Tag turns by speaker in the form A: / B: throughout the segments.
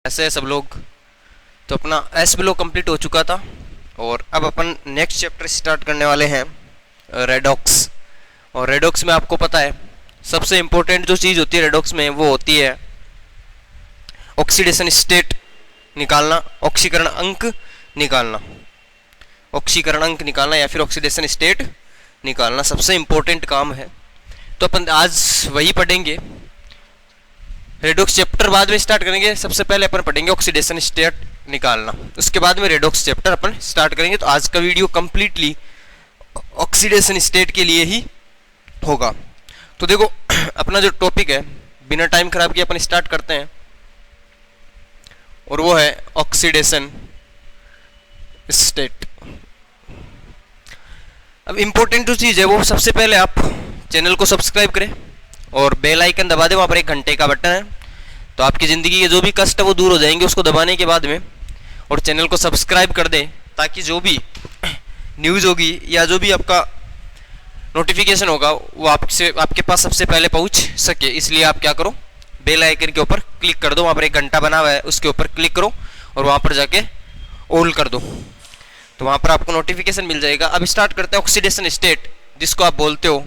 A: ऐसे है सब लोग। तो अपना एस ब्लॉक कंप्लीट हो चुका था और अब अपन नेक्स्ट चैप्टर स्टार्ट करने वाले हैं रेडॉक्स। और रेडॉक्स में आपको पता है सबसे इंपॉर्टेंट जो चीज़ होती है रेडॉक्स में वो होती है ऑक्सीडेशन स्टेट निकालना, ऑक्सीकरण अंक निकालना, ऑक्सीकरण अंक निकालना या फिर ऑक्सीडेशन स्टेट निकालना सबसे इंपॉर्टेंट काम है। तो अपन आज वही पढ़ेंगे। रेडॉक्स चैप्टर बाद में स्टार्ट करेंगे। सबसे पहले अपन पढ़ेंगे ऑक्सीडेशन स्टेट निकालना, उसके बाद में रेडॉक्स चैप्टर अपन स्टार्ट करेंगे। तो आज का वीडियो कंप्लीटली ऑक्सीडेशन स्टेट के लिए ही होगा। तो देखो अपना जो टॉपिक है बिना टाइम खराब किए अपन स्टार्ट करते हैं और वो है ऑक्सीडेशन स्टेट। अब इंपॉर्टेंट जो चीज़ है वो सबसे पहले आप चैनल को सब्सक्राइब करें और बेल आइकन दबा दें। वहाँ पर एक घंटे का बटन है, तो आपकी ज़िंदगी के जो भी कष्ट है वो दूर हो जाएंगे उसको दबाने के बाद में। और चैनल को सब्सक्राइब कर दें ताकि जो भी न्यूज़ होगी या जो भी आपका नोटिफिकेशन होगा वो आपके पास सबसे पहले पहुंच सके। इसलिए आप क्या करो, बेल आइकन के ऊपर क्लिक कर दो। वहाँ पर एक घंटा बना हुआ है उसके ऊपर क्लिक करो और वहाँ पर जाके ऑल कर दो, तो वहाँ पर आपको नोटिफिकेशन मिल जाएगा। अब स्टार्ट करते हैं ऑक्सीडेशन स्टेट, जिसको आप बोलते हो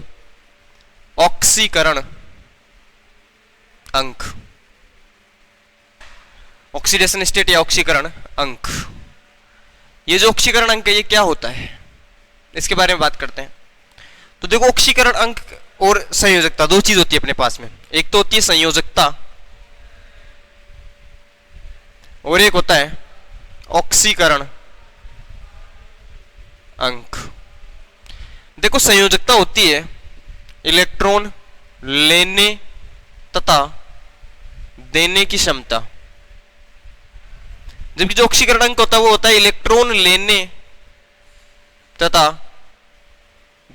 A: ऑक्सीकरण अंक। ऑक्सीडेशन स्टेट या ऑक्सीकरण अंक, ये जो ऑक्सीकरण अंक है ये क्या होता है इसके बारे में बात करते हैं। तो देखो ऑक्सीकरण अंक और संयोजकता दो चीज होती है अपने पास में। एक तो होती है संयोजकता और एक होता है ऑक्सीकरण अंक। देखो संयोजकता होती है इलेक्ट्रॉन लेने तथा देने की क्षमता, जबकि जो ऑक्सीकरण अंक होता है वो होता है इलेक्ट्रॉन लेने तथा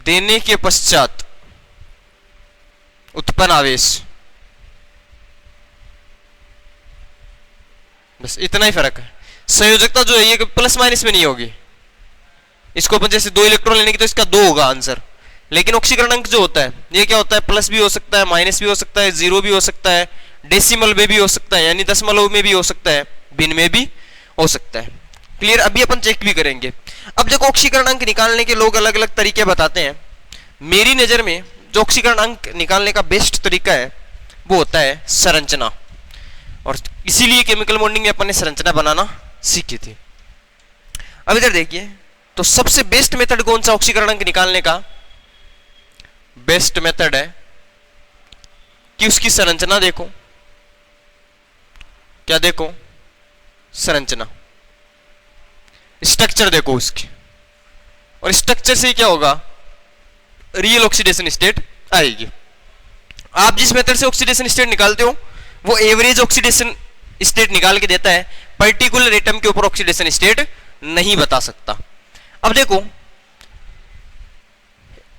A: देने के पश्चात उत्पन्न आवेश। बस इतना ही फर्क है। संयोजकता जो है ये प्लस माइनस में नहीं होगी। इसको अपन जैसे दो इलेक्ट्रॉन लेने की तो इसका दो होगा आंसर, लेकिन ऑक्सीकरण अंक जो होता है ये क्या होता है, प्लस भी हो सकता है, माइनस भी हो सकता है, जीरो भी हो सकता है, डेसिमल में भी हो सकता है यानी दशमलव में भी हो सकता है, भिन्न में भी हो सकता है। क्लियर। अभी अपन चेक भी करेंगे। अब देखो ऑक्सीकरण अंक निकालने के लोग अलग अलग तरीके बताते हैं। मेरी नज़र में जो ऑक्सीकरण अंक निकालने का बेस्ट तरीका है वो होता है संरचना, और इसीलिए केमिकल बॉन्डिंग में अपन ने संरचना बनाना सीखी थी। अब इधर देखिए, तो सबसे बेस्ट मेथड कौन सा ऑक्सीकरण अंक निकालने का? बेस्ट मेथड है कि उसकी संरचना देखो। क्या देखो? संरचना, स्ट्रक्चर देखो उसकी, और स्ट्रक्चर से क्या होगा, रियल ऑक्सीडेशन स्टेट आएगी। आप जिस मेथड से ऑक्सीडेशन स्टेट निकालते हो वो एवरेज ऑक्सीडेशन स्टेट निकाल के देता है, पर्टिकुलर एटम के ऊपर ऑक्सीडेशन स्टेट नहीं बता सकता। अब देखो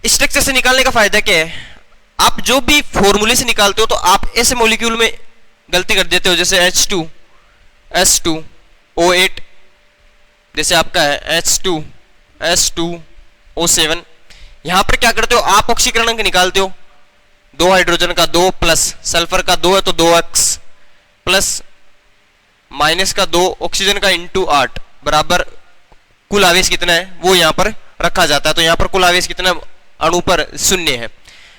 A: स्ट्रक्चर से निकालने का फायदा क्या है, आप जो भी फॉर्मूले से निकालते हो तो आप ऐसे मॉलिक्यूल में गलती कर देते हो, जैसे H2S2O8, जैसे आपका है H2S2O7। यहां पर क्या करते हो, आप ऑक्सीकरण अंक निकालते हो, दो हाइड्रोजन का 2 प्लस सल्फर का 2 है तो 2x प्लस माइनस का 2 ऑक्सीजन का इंटू 8 बराबर कुल आवेश कितना है वो यहां पर रखा जाता है। तो यहां पर कुल आवेश कितना अणु पर 0 है।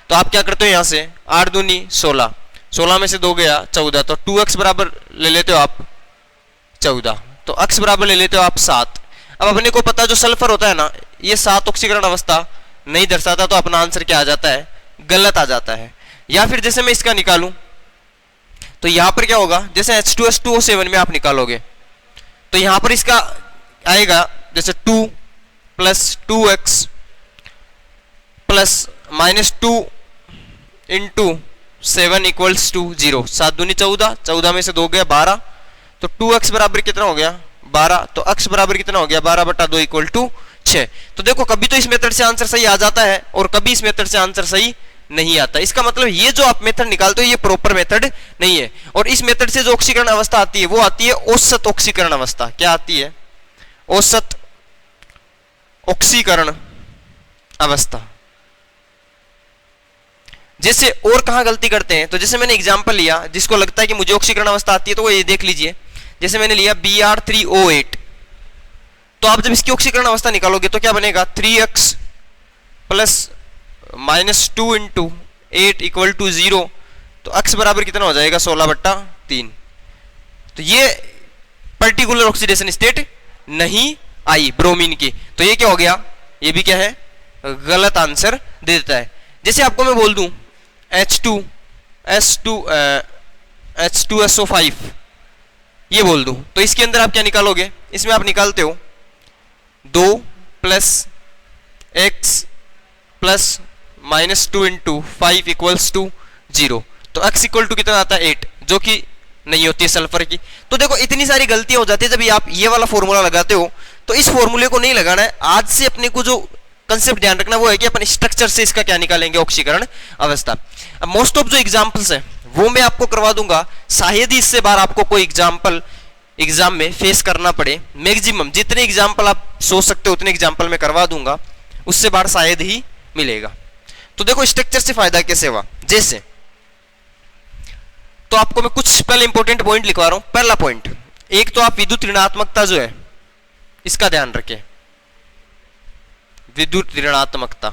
A: तो आप क्या करते हो, यहां से 8 दूनी 16, 16 में से 2 गया 14, तो 2x बराबर ले लेते हो आप 14, तो x बराबर ले लेते हो आप 7। अब अपने को पता जो सल्फर होता है ना ये 7 ऑक्सीकरण अवस्था नहीं दर्शाता, तो अपना आंसर क्या आ जाता है, गलत आ जाता है। या फिर जैसे मैं इसका निकालूं तो यहां पर क्या होगा, जैसे H2S2O7 में आप निकालोगे तो यहां पर इसका आएगा जैसे 2 प्लस 2x प्लस माइनस 2 इंटू 7 इक्वल्स टू 0, 7 दूनी 14, 14 में से 2 गया 12, तो 2x बराबर कितना हो गया 12, तो x बराबर कितना हो गया 12/2 इक्वल टू 6। तो देखो कभी तो इस मेथड से आंसर सही आ जाता है और कभी इस मेथड से आंसर सही नहीं आता। इसका मतलब ये जो आप मेथड निकालते हो ये प्रॉपर मेथड नहीं है। और इस मेथड से जो ऑक्सीकरण अवस्था आती है वो आती है औसत ऑक्सीकरण अवस्था। क्या आती है? औसत ऑक्सीकरण अवस्था। जैसे और कहां गलती करते हैं, तो जैसे मैंने एग्जांपल लिया, जिसको लगता है कि मुझे ऑक्सीकरण अवस्था आती है तो वो ये देख लीजिए। जैसे मैंने लिया Br3O8, तो आप जब इसकी ऑक्सीकरण अवस्था निकालोगे तो क्या बनेगा 3x plus -2 into 8 equal to 0, तो x बराबर कितना हो जाएगा 16/3। तो ये पर्टिकुलर ऑक्सीडेशन स्टेट नहीं आई ब्रोमीन की, तो ये क्या हो गया, ये भी क्या है, गलत आंसर दे देता है। जैसे आपको मैं बोल दूं H2SO5 ये बोल दूं, तो इसके अंदर आप क्या निकालोगे, इसमें आप निकालते हो 2 plus x plus -2 into 5 equals to 0, तो x इक्वल टू कितना आता है 8, जो कि नहीं होती है सल्फर की। तो देखो इतनी सारी गलतियां हो जाती है जब आप ये वाला फॉर्मूला लगाते हो, तो इस फॉर्मूले को नहीं लगाना है। आज से अपने को जो कंसेप्ट ध्यान रखना वो है कि अपन स्ट्रक्चर से इसका क्या निकालेंगे, ऑक्सीकरण अवस्था। मोस्ट ऑफ जो एग्जांपल्स है वो मैं आपको करवा दूंगा, शायद ही इससे बार आपको कोई एग्जांपल एग्जाम में फेस करना पड़े। मैक्सिमम जितने एग्जांपल आप सोच सकते हो उतने एग्जांपल मैं करवा दूंगा, उससे बार शायद ही मिलेगा। तो देखो स्ट्रक्चर से फायदा कैसे हुआ, जैसे तो आपको मैं कुछ पहले इंपॉर्टेंट पॉइंट लिखवा रहा हूं। पहला पॉइंट, एक तो आप विद्युत ऋणात्मकता जो है इसका ध्यान रखें, विद्युत ऋणात्मकता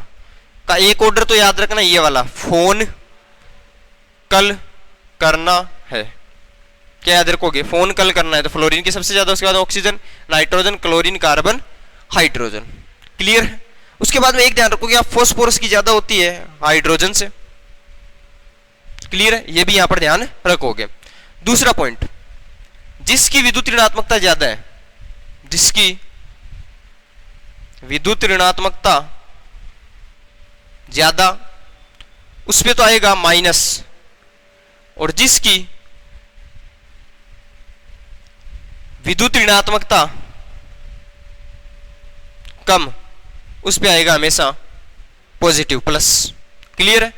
A: का एक ऑर्डर तो याद रखना, ये वाला फोन कल करना है। क्या याद रखोगे, फोन कल करना है तो फ्लोरीन की सबसे ज्यादा, उसके बाद oxygen, nitrogen, chlorine, carbon, hydrogen. Clear है। उसके बाद में एक ध्यान रखोगे आप, फास्फोरस की ज्यादा होती है हाइड्रोजन से। क्लियर है, ये भी यहां पर ध्यान रखोगे। दूसरा पॉइंट, जिसकी विद्युत ऋणात्मकता ज्यादा है, जिसकी विद्युत ऋणात्मकता ज्यादा, उस पे तो आएगा माइनस, और जिसकी विद्युत ऋणात्मकता कम, उस पे आएगा हमेशा पॉजिटिव प्लस। क्लियर है।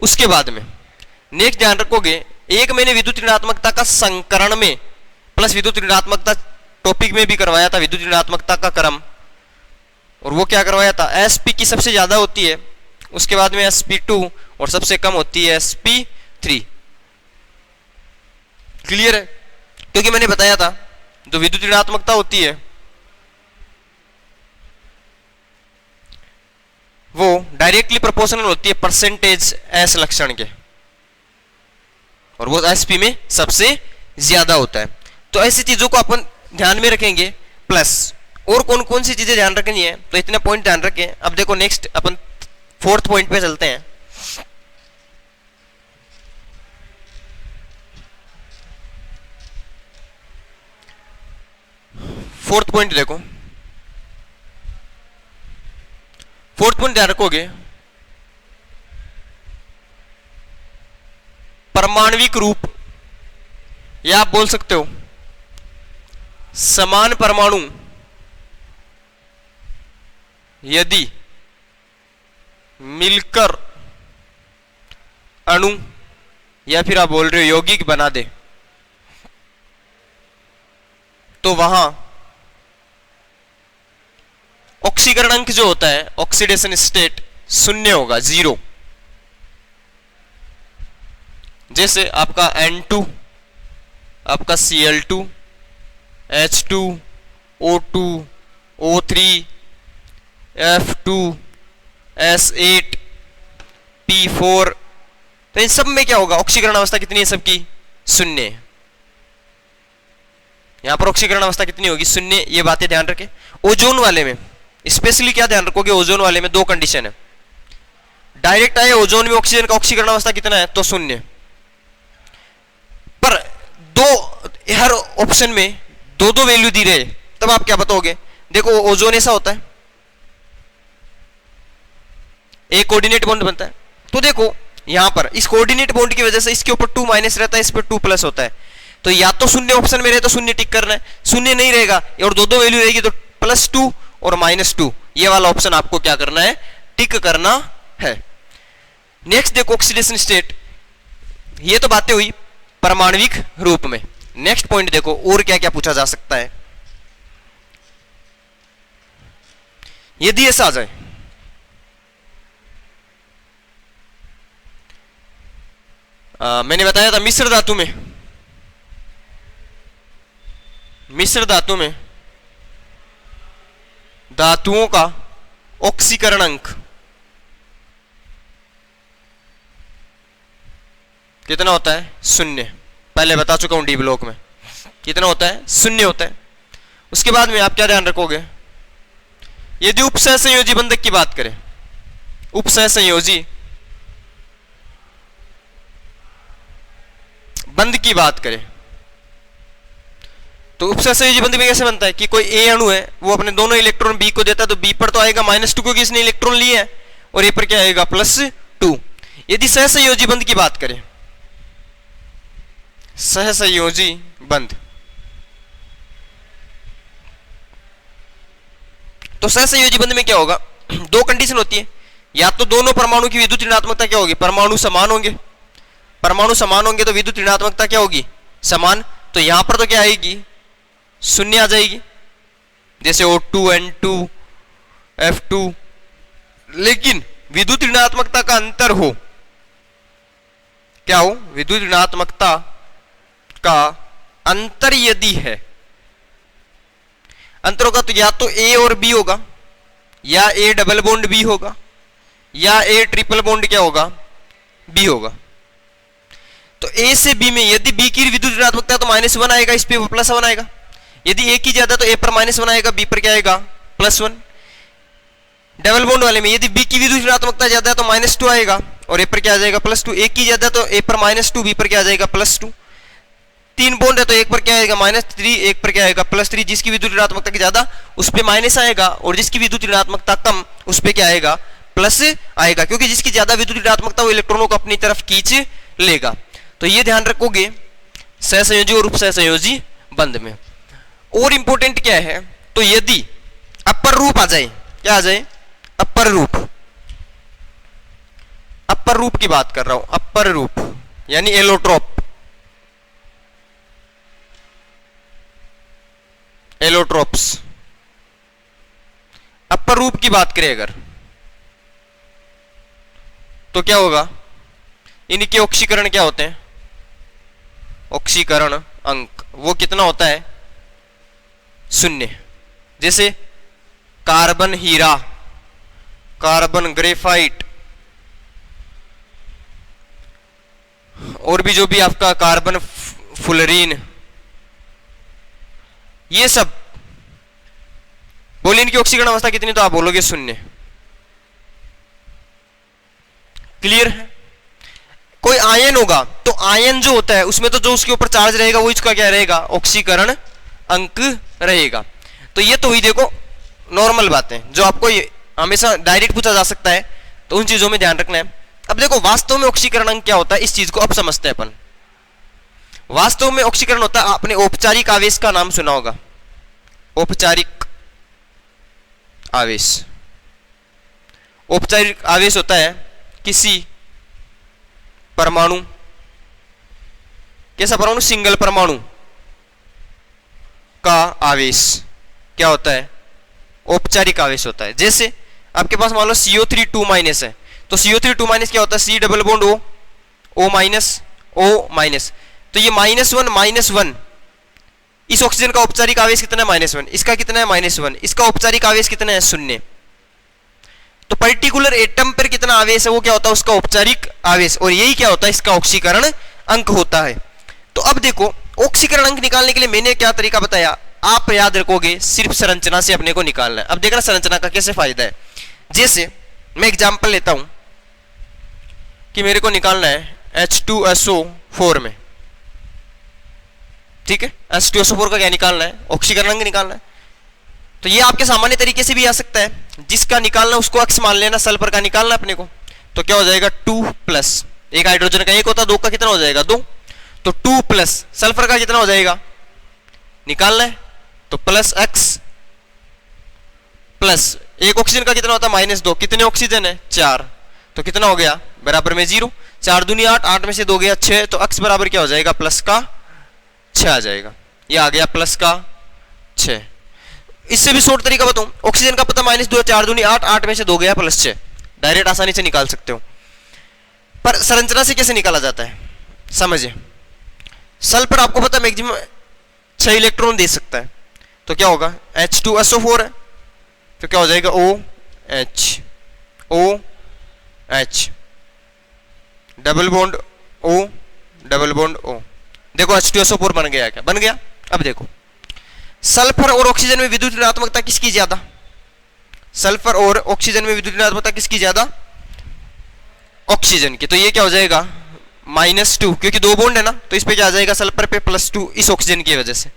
A: उसके बाद में नेक्स्ट ध्यान रखोगे, एक मैंने विद्युत ऋणात्मकता का संकरण में प्लस विद्युत ऋणात्मकता टॉपिक में भी करवाया था, विद्युत ऋणात्मकता का क्रम, और वो क्या करवाया था, sp की सबसे ज्यादा होती है, उसके बाद में sp2 और सबसे कम होती है sp3। क्लियर है। क्योंकि मैंने बताया था जो विद्युत ऋणात्मकता होती है वो डायरेक्टली प्रोपोर्शनल होती है परसेंटेज एस लक्षण के, और वो sp में सबसे ज्यादा होता है। तो ऐसी चीजों को अपन ध्यान में रखेंगे। प्लस और कौन कौन सी चीजें ध्यान रखनी है, तो इतने पॉइंट ध्यान रखें। अब देखो नेक्स्ट अपन फोर्थ पॉइंट पे चलते हैं। फोर्थ पॉइंट देखो, फोर्थ पॉइंट ध्यान रखोगे, परमाणविक रूप, या आप बोल सकते हो समान परमाणु यदि मिलकर अणु, या फिर आप बोल रहे हो यौगिक बना दे, तो वहां ऑक्सीकरण अंक जो होता है, ऑक्सीडेशन स्टेट, शून्य होगा, 0। जैसे आपका N2, आपका Cl2, H2, O2, O3, F2, S8, P4, तो इन सब में क्या होगा, ऑक्सीकरण अवस्था कितनी है सबकी, 0। यहां पर ऑक्सीकरण अवस्था कितनी होगी, 0। ये बातें ध्यान रखें। ओजोन वाले में स्पेशली क्या ध्यान रखोगे, ओजोन वाले में दो कंडीशन है। डायरेक्ट आए ओजोन में ऑक्सीजन का ऑक्सीकरण अवस्था कितना है, तो 0। पर दो, हर ऑप्शन में दो दो वैल्यू दी रहे, तब आप क्या बताओगे। देखो ओजोन ऐसा होता है, एक कोऑर्डिनेट बॉन्ड बनता है, तो देखो यहां पर इस कोऑर्डिनेट बॉन्ड की वजह से इसके ऊपर 2 माइनस रहता है, इस पर 2 प्लस होता है। तो या तो 0 ऑप्शन में रहे तो 0 टिक करना है, 0 नहीं रहेगा और दो दो वैल्यू रहेगी तो +2 और -2, ये वाला ऑप्शन आपको क्या करना है, टिक करना है। नेक्स्ट देखो ऑक्सीडेशन स्टेट, ये तो बातें हुई परमाणविक रूप में। नेक्स्ट पॉइंट देखो और क्या क्या पूछा जा सकता है। यदि ऐसा आ जाए, मैंने बताया था मिश्र धातु में मिश्र धातु में धातुओं का ऑक्सीकरण अंक कितना होता है? 0। पहले बता चुका हूं डी ब्लॉक में कितना होता है? 0 होता है। उसके बाद में आप क्या ध्यान रखोगे, यदि उपसह संयोजी बंधक की बात करें, उपसह संयोजी बंध की बात करें, तो उपसह संयोजी बंध में कैसे बनता है कि कोई ए अणु है, वो अपने दोनों इलेक्ट्रॉन बी को देता है, तो बी पर तो आएगा -2 क्योंकि इसने इलेक्ट्रॉन लिए है, और ए पर क्या आएगा? +2। यदि सहसंयोजी बंध की बात करें, सहसंयोजी बंध, तो सहसंयोजी बंध में क्या होगा? दो कंडीशन होती है, या तो दोनों परमाणु की विद्युत ऋणात्मकता क्या होगी? परमाणु समान होंगे। परमाणु समान होंगे तो विद्युत ऋणात्मकता क्या होगी? समान। तो यहां पर तो क्या आएगी? 0 आ जाएगी, जैसे O2 N2 F2। लेकिन विद्युत ऋणात्मकता का अंतर हो, क्या हो? विद्युत ऋणात्मकता का अंतर यदि है, अंतर होगा तो या तो ए और बी होगा, या ए डबल बॉन्ड बी होगा, या ए ट्रिपल बॉन्ड क्या होगा? बी होगा। तो ए से बी में यदि बी की विद्युत ऋणात्मकता तो -1 आएगा, इस पे +1 आएगा। यदि ए की ज्यादा तो ए पर -1 आएगा, बी पर क्या आएगा? +1। डबल बॉन्ड वाले में यदि बी की विद्युत ऋणात्मकता ज्यादा है तो -2 आएगा, और ए पर क्या आ जाएगा? +2। ए की ज्यादा तो ए पर -2, बी पर क्या आ जाएगा? +2। 3 बॉन्ड है तो एक पर क्या आएगा? -3, एक पर क्या आएगा? +3। जिसकी विद्युत ऋणात्मकता की ज्यादा उस पे माइनस आएगा, और जिसकी विद्युत ऋणात्मकता कम उस पे क्या आएगा? प्लस आएगा, क्योंकि जिसकी ज्यादा विद्युत ऋणात्मकता वो इलेक्ट्रॉनों को अपनी तरफ खींच लेगा। तो ये ध्यान रखोगे सहसंयोजी और उपसहसंयोजी बंध में। और इंपॉर्टेंट क्या है, तो यदि अपर रूप आ जाए, क्या आ जाए? अपर रूप। अपर रूप की बात कर रहा हूं, अपर रूप यानी एलोट्रोप। एलोट्रोप्स अपर रूप की बात करें अगर, तो क्या होगा? इनके ऑक्सीकरण क्या होते हैं? ऑक्सीकरण अंक वो कितना होता है? 0। जैसे कार्बन हीरा, कार्बन ग्रेफाइट, और भी जो भी आपका कार्बन फुलरीन, ये सब बोले इनकी ऑक्सीकरण अवस्था कितनी? तो आप बोलोगे 0। क्लियर है? कोई आयन होगा तो आयन जो होता है उसमें तो जो उसके ऊपर चार्ज रहेगा वो इसका क्या रहेगा? ऑक्सीकरण अंक रहेगा। तो ये तो हुई देखो नॉर्मल बातें जो आपको ये हमेशा डायरेक्ट पूछा जा सकता है, तो उन चीजों में ध्यान रखना है। अब देखो वास्तव में ऑक्सीकरण अंक क्या होता है, इस चीज को अब समझते हैं अपन। वास्तव में ऑक्सीकरण होता है, आपने औपचारिक आवेश का नाम सुना होगा। औपचारिक आवेश, औपचारिक आवेश होता है किसी परमाणु, कैसा परमाणु? सिंगल परमाणु का आवेश क्या होता है? औपचारिक आवेश होता है। जैसे आपके पास मान लो CO3 2- है, तो CO3 2- क्या होता है? C double bond O, O-, तो ये -1 इस ऑक्सीजन का औपचारिक आवेश कितना है? -1। इसका कितना है? -1। इसका औपचारिक आवेश कितना है? 0। तो पर्टिकुलर एटम पर कितना आवेश है वो क्या होता है? उसका औपचारिक आवेश, और यही क्या होता है? इसका ऑक्सीकरण अंक होता है। तो अब देखो ऑक्सीकरण अंक निकालने के लिए मैंने क्या तरीका बताया, आप याद रखोगे सिर्फ संरचना से अपने को निकालना है। अब देखना संरचना का कैसे फायदा है। जैसे मैं एग्जांपल लेता हूं कि मेरे को निकालना है H2SO4 में, ठीक है? H2SO4 का क्या निकालना है? ऑक्सीकरण अंक निकालना है। तो ये आपके सामान्य तरीके से भी आ सकता है, जिसका निकालना उसको अक्स मान लेना, सल्फर का निकालना अपने को। तो क्या हो जाएगा? 2+, एक हाइड्रोजन का 1 होता है, 2 का कितना हो जाएगा? 2। तो 2+ सल्फर का कितना हो जाएगा? निकालना है तो +x प्लस एक ऑक्सीजन का कितना होता है? -2। कितने ऑक्सीजन है? 4। तो कितना हो गया? बराबर में 0। 4 दूनी 8, 8 में से 2 गया 6, तो x बराबर क्या हो जाएगा? +6 आ जाएगा। ये आ गया +6। इससे भी शॉर्ट तरीका बताऊं, ऑक्सीजन का पता -2, 4 दूनी 8, 8 में से 2 गया +6। डायरेक्ट आसानी से निकाल सकते हो। पर संरचना से कैसे निकाला जाता है समझिए। सल्फर आपको पता मैक्सिमम 6 इलेक्ट्रॉन दे सकता है। तो क्या होगा, H2SO4 है तो क्या हो जाएगा OH, OH, double bond O, double bond O। देखो H2SO4 बन गया, क्या बन गया। अब देखो सल्फर और ऑक्सीजन में विद्युत ऋणात्मकता किसकी ज्यादा, सल्फर और ऑक्सीजन में विद्युत ऋणात्मकता किसकी ज्यादा, ऑक्सीजन की। तो ये क्या हो जाएगा -2, क्योंकि 2 बॉन्ड है ना, तो इस पे क्या आ जाएगा, सल्फर पे +2 इस ऑक्सीजन की वजह से।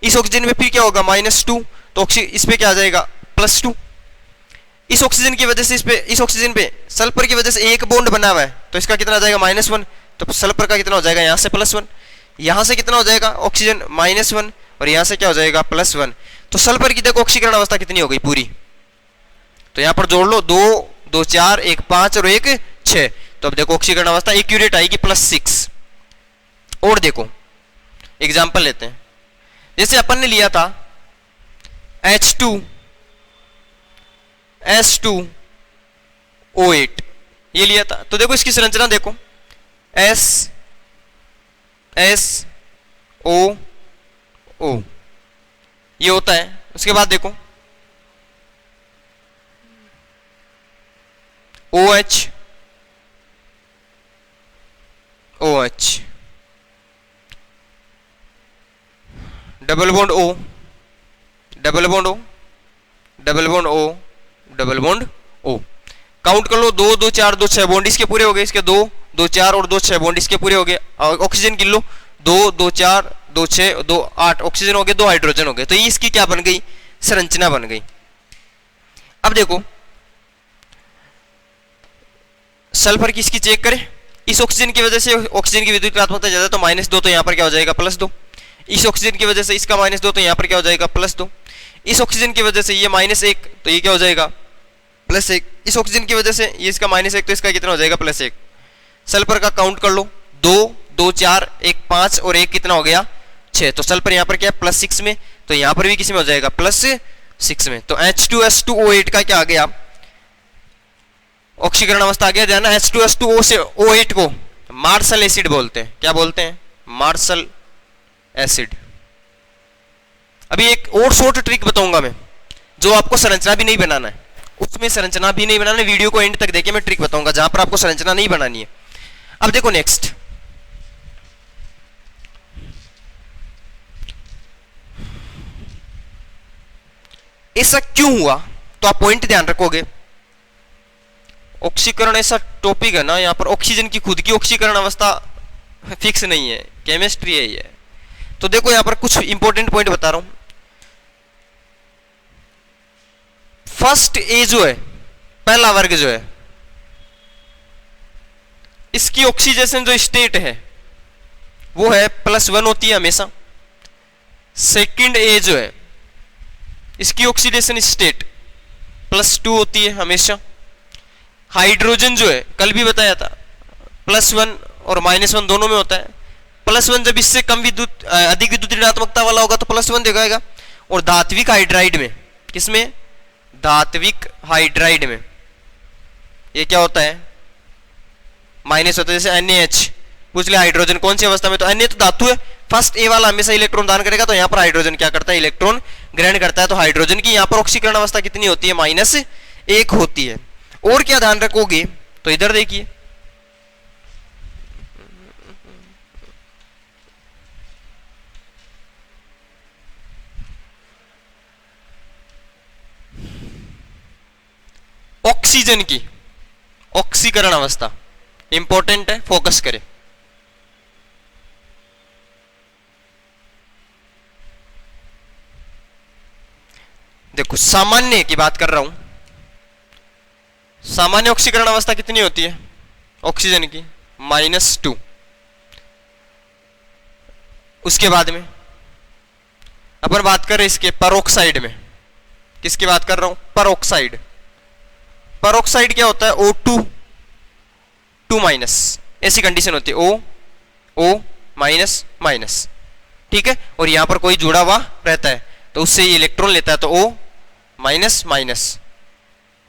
A: इस ऑक्सीजन में फिर क्या होगा -2, तो इस पे क्या आ जाएगा +2। इस ऑक्सीजन की वजह से इस ऑक्सीजन पे सल्फर की वजह से एक बॉन्ड बना हुआ है, तो इसका कितना आ जाएगा -1, तो सल्फर का कितना हो जाएगा, यहाँ से +1, यहाँ से कितना हो जाएगा ऑक्सीजन -1, और यहाँ से क्या हो जाएगा +1। तो सल्फर की देखो ऑक्सीकरण अवस्था कितनी हो गई पूरी, तो यहाँ पर जोड़ लो 2, 2 4, 1 5 और 1 6। तो अब देखो ऑक्सीकरण अवस्था एक्यूरेट आएगी +6। और देखो एग्जाम्पल लेते हैं, जैसे अपन ने लिया था H2S2O8 ये लिया था, तो देखो इसकी संरचना देखो SSO ये होता है। उसके बाद देखो OH double bond O, double bond O, double bond O, double bond O। Count कर लो 2 2 4 2 6 बॉन्ड इसके पूरे हो गए, इसके 2 2 4 और 2 6 बॉन्ड इसके पूरे हो गए। ऑक्सीजन गिन लो 2 2 4 2 6 2 8 ऑक्सीजन हो गए, 2 हाइड्रोजन हो गए। तो ये इसकी क्या बन गई, संरचना बन गई। अब देखो सल्फर की इसकी चेक करें, इस ऑक्सीजन की वजह से ऑक्सीजन की विद्युत ऋणात्मकता ज्यादा, तो -2, तो यहाँ पर क्या हो जाएगा +2। इस ऑक्सीजन की वजह से इसका -2, तो यहाँ पर क्या हो जाएगा +2। इस ऑक्सीजन की वजह से ये -1, तो ये क्या हो जाएगा +1। इस ऑक्सीजन की वजह से ये इसका -1, तो इसका कितना हो जाएगा +1। सल्फर का काउंट कर लो 2 2 4 1 5 और 1 कितना हो गया 6। तो सल्फर यहाँ पर क्या है +6 में, तो यहाँ पर भी किसी में हो जाएगा +6 में। तो H2S2O8 का क्या आ गया, ऑक्सीकरण अवस्था आ गया। ध्यान, H2S2O से O8 को मार्शल एसिड बोलते हैं। क्या बोलते हैं, मार्शल एसिड। अभी एक और शॉर्ट ट्रिक बताऊंगा मैं, जो आपको संरचना भी नहीं बनाना है, उसमें संरचना भी नहीं बनाना है। वीडियो को एंड तक देखिए, मैं ट्रिक बताऊंगा जहां पर आपको संरचना नहीं बनानी है। अब देखो नेक्स्ट, ऐसा क्यों हुआ, तो आप पॉइंट ध्यान रखोगे। ऑक्सीकरण ऐसा टॉपिक है ना, यहां पर ऑक्सीजन की खुद की ऑक्सीकरण अवस्था फिक्स नहीं है, केमिस्ट्री है ये। तो देखो यहां पर कुछ इंपॉर्टेंट पॉइंट बता रहा हूं। फर्स्ट ए जो है, पहला वर्ग जो है, इसकी ऑक्सीडेशन जो स्टेट है वो है +1 होती है हमेशा। सेकंड ए जो है, इसकी ऑक्सीडेशन स्टेट +2 होती है हमेशा। हाइड्रोजन जो है, कल भी बताया था, +1 और -1 दोनों में होता है। +1 जब इससे कम विद्युत अधिक विद्युत ऋणात्मकता वाला होगा तो +1 दिखाएगा। और धात्विक हाइड्राइड में, किसमें, धात्विक हाइड्राइड में ये क्या होता है, माइनस होता है। जैसे NaH पूछ लिया, हाइड्रोजन कौन सी अवस्था में, तो Na तो धातु है, फर्स्ट ए वाला हमेशा इलेक्ट्रॉन दान करेगा, तो यहाँ पर हाइड्रोजन क्या करता है, इलेक्ट्रॉन ग्रहण करता है। तो हाइड्रोजन की यहाँ पर ऑक्सीकरण अवस्था कितनी होती है, -1 होती है। और क्या ध्यान रखोगे, तो इधर देखिए, ऑक्सीजन की ऑक्सीकरण अवस्था इंपॉर्टेंट है, फोकस करें। देखो सामान्य की बात कर रहा हूं, सामान्य ऑक्सीकरण अवस्था कितनी होती है ऑक्सीजन की, -2। उसके बाद में अपन बात कर रहे इसके परोक्साइड में, किसकी बात कर रहा हूं, परोक्साइड। परोक्साइड क्या होता है, O2 2-, ऐसी कंडीशन होती है, O ठीक है। और यहां पर कोई जुड़ा हुआ रहता है तो उससे ये इलेक्ट्रॉन लेता है, तो O-,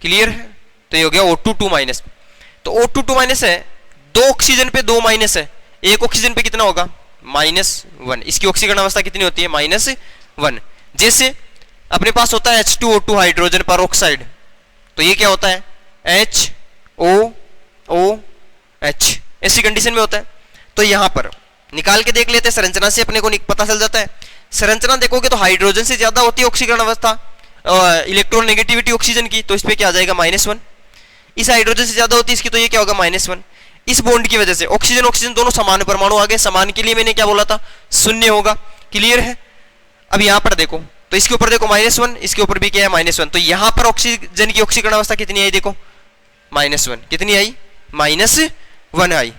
A: क्लियर है। तो ये हो गया O2 2-। तो O2 2- है, 2 ऑक्सीजन पे 2 माइनस है, एक ऑक्सीजन पे कितना होगा -1। इसकी ऑक्सीकरण अवस्था कितनी होती है? -1। जैसे अपने पास होता है H2O2 हाइड्रोजन पर ऑक्साइड, तो ये क्या होता है? HOOH, ऐसी कंडीशन में होता है। तो यहां पर निकाल के देख लेते हैं, संरचना से अपने को पता चल जाता है। संरचना देखोगे तो हाइड्रोजन से ज्यादा होती है ऑक्सीकरण अवस्था, इलेक्ट्रॉन नेगेटिविटी ऑक्सीजन की, तो इस पे क्या आ जाएगा? -1। इस हाइड्रोजन से ज्यादा होती है इसकी, तो ये क्या होगा? -1। इस बॉन्ड की वजह से ऑक्सीजन ऑक्सीजन दोनों समान परमाणु आ गए, समान के लिए मैंने क्या बोला था? 0 होगा। क्लियर है? अब यहां पर देखो, तो इसके ऊपर देखो -1, इसके ऊपर भी क्या है? -1। तो यहां पर ऑक्सीजन की ऑक्सीकरण अवस्था कितनी आई? देखो -1। कितनी आई? -1 आई,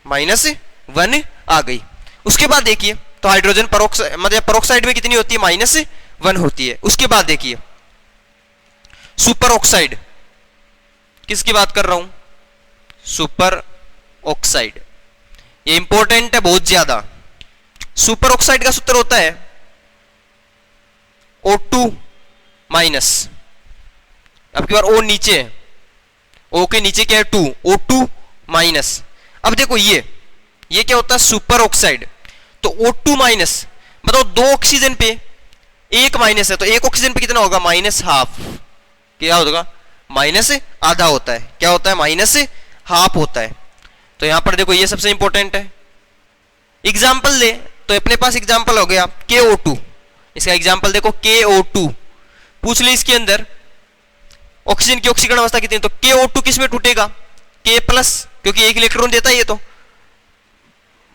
A: -1 आ गई। उसके बाद देखिए, तो हाइड्रोजन परोक्साइड मतलब परोक्साइड में कितनी होती है? -1 होती है। उसके बाद देखिए सुपर ऑक्साइड, किसकी बात कर रहा हूं? सुपर ऑक्साइड, ये इंपॉर्टेंट है बहुत ज्यादा। सुपर ऑक्साइड का सूत्र होता है O2-। अब की बार O नीचे है, O के नीचे क्या है? 2, O2-। अब देखो ये क्या होता है? Super oxide. तो O2-, बताओ 2 ऑक्सीजन पे 1 माइनस है, तो 1 ऑक्सीजन पे कितना होगा? -½ क्या होगा? -आधा होता है। क्या होता है? -½ होता है। तो यहां पर देखो ये सबसे इंपॉर्टेंट है। एग्जाम्पल दे तो अपने पास एग्जाम्पल हो गया KO2। इसका एग्जाम्पल देखो KO2, पूछ ले इसके अंदर ऑक्सीजन की ऑक्सीकरण अवस्था कितनी, तो KO2 किस में टूटेगा? K+, क्योंकि 1 इलेक्ट्रॉन देता है ये, तो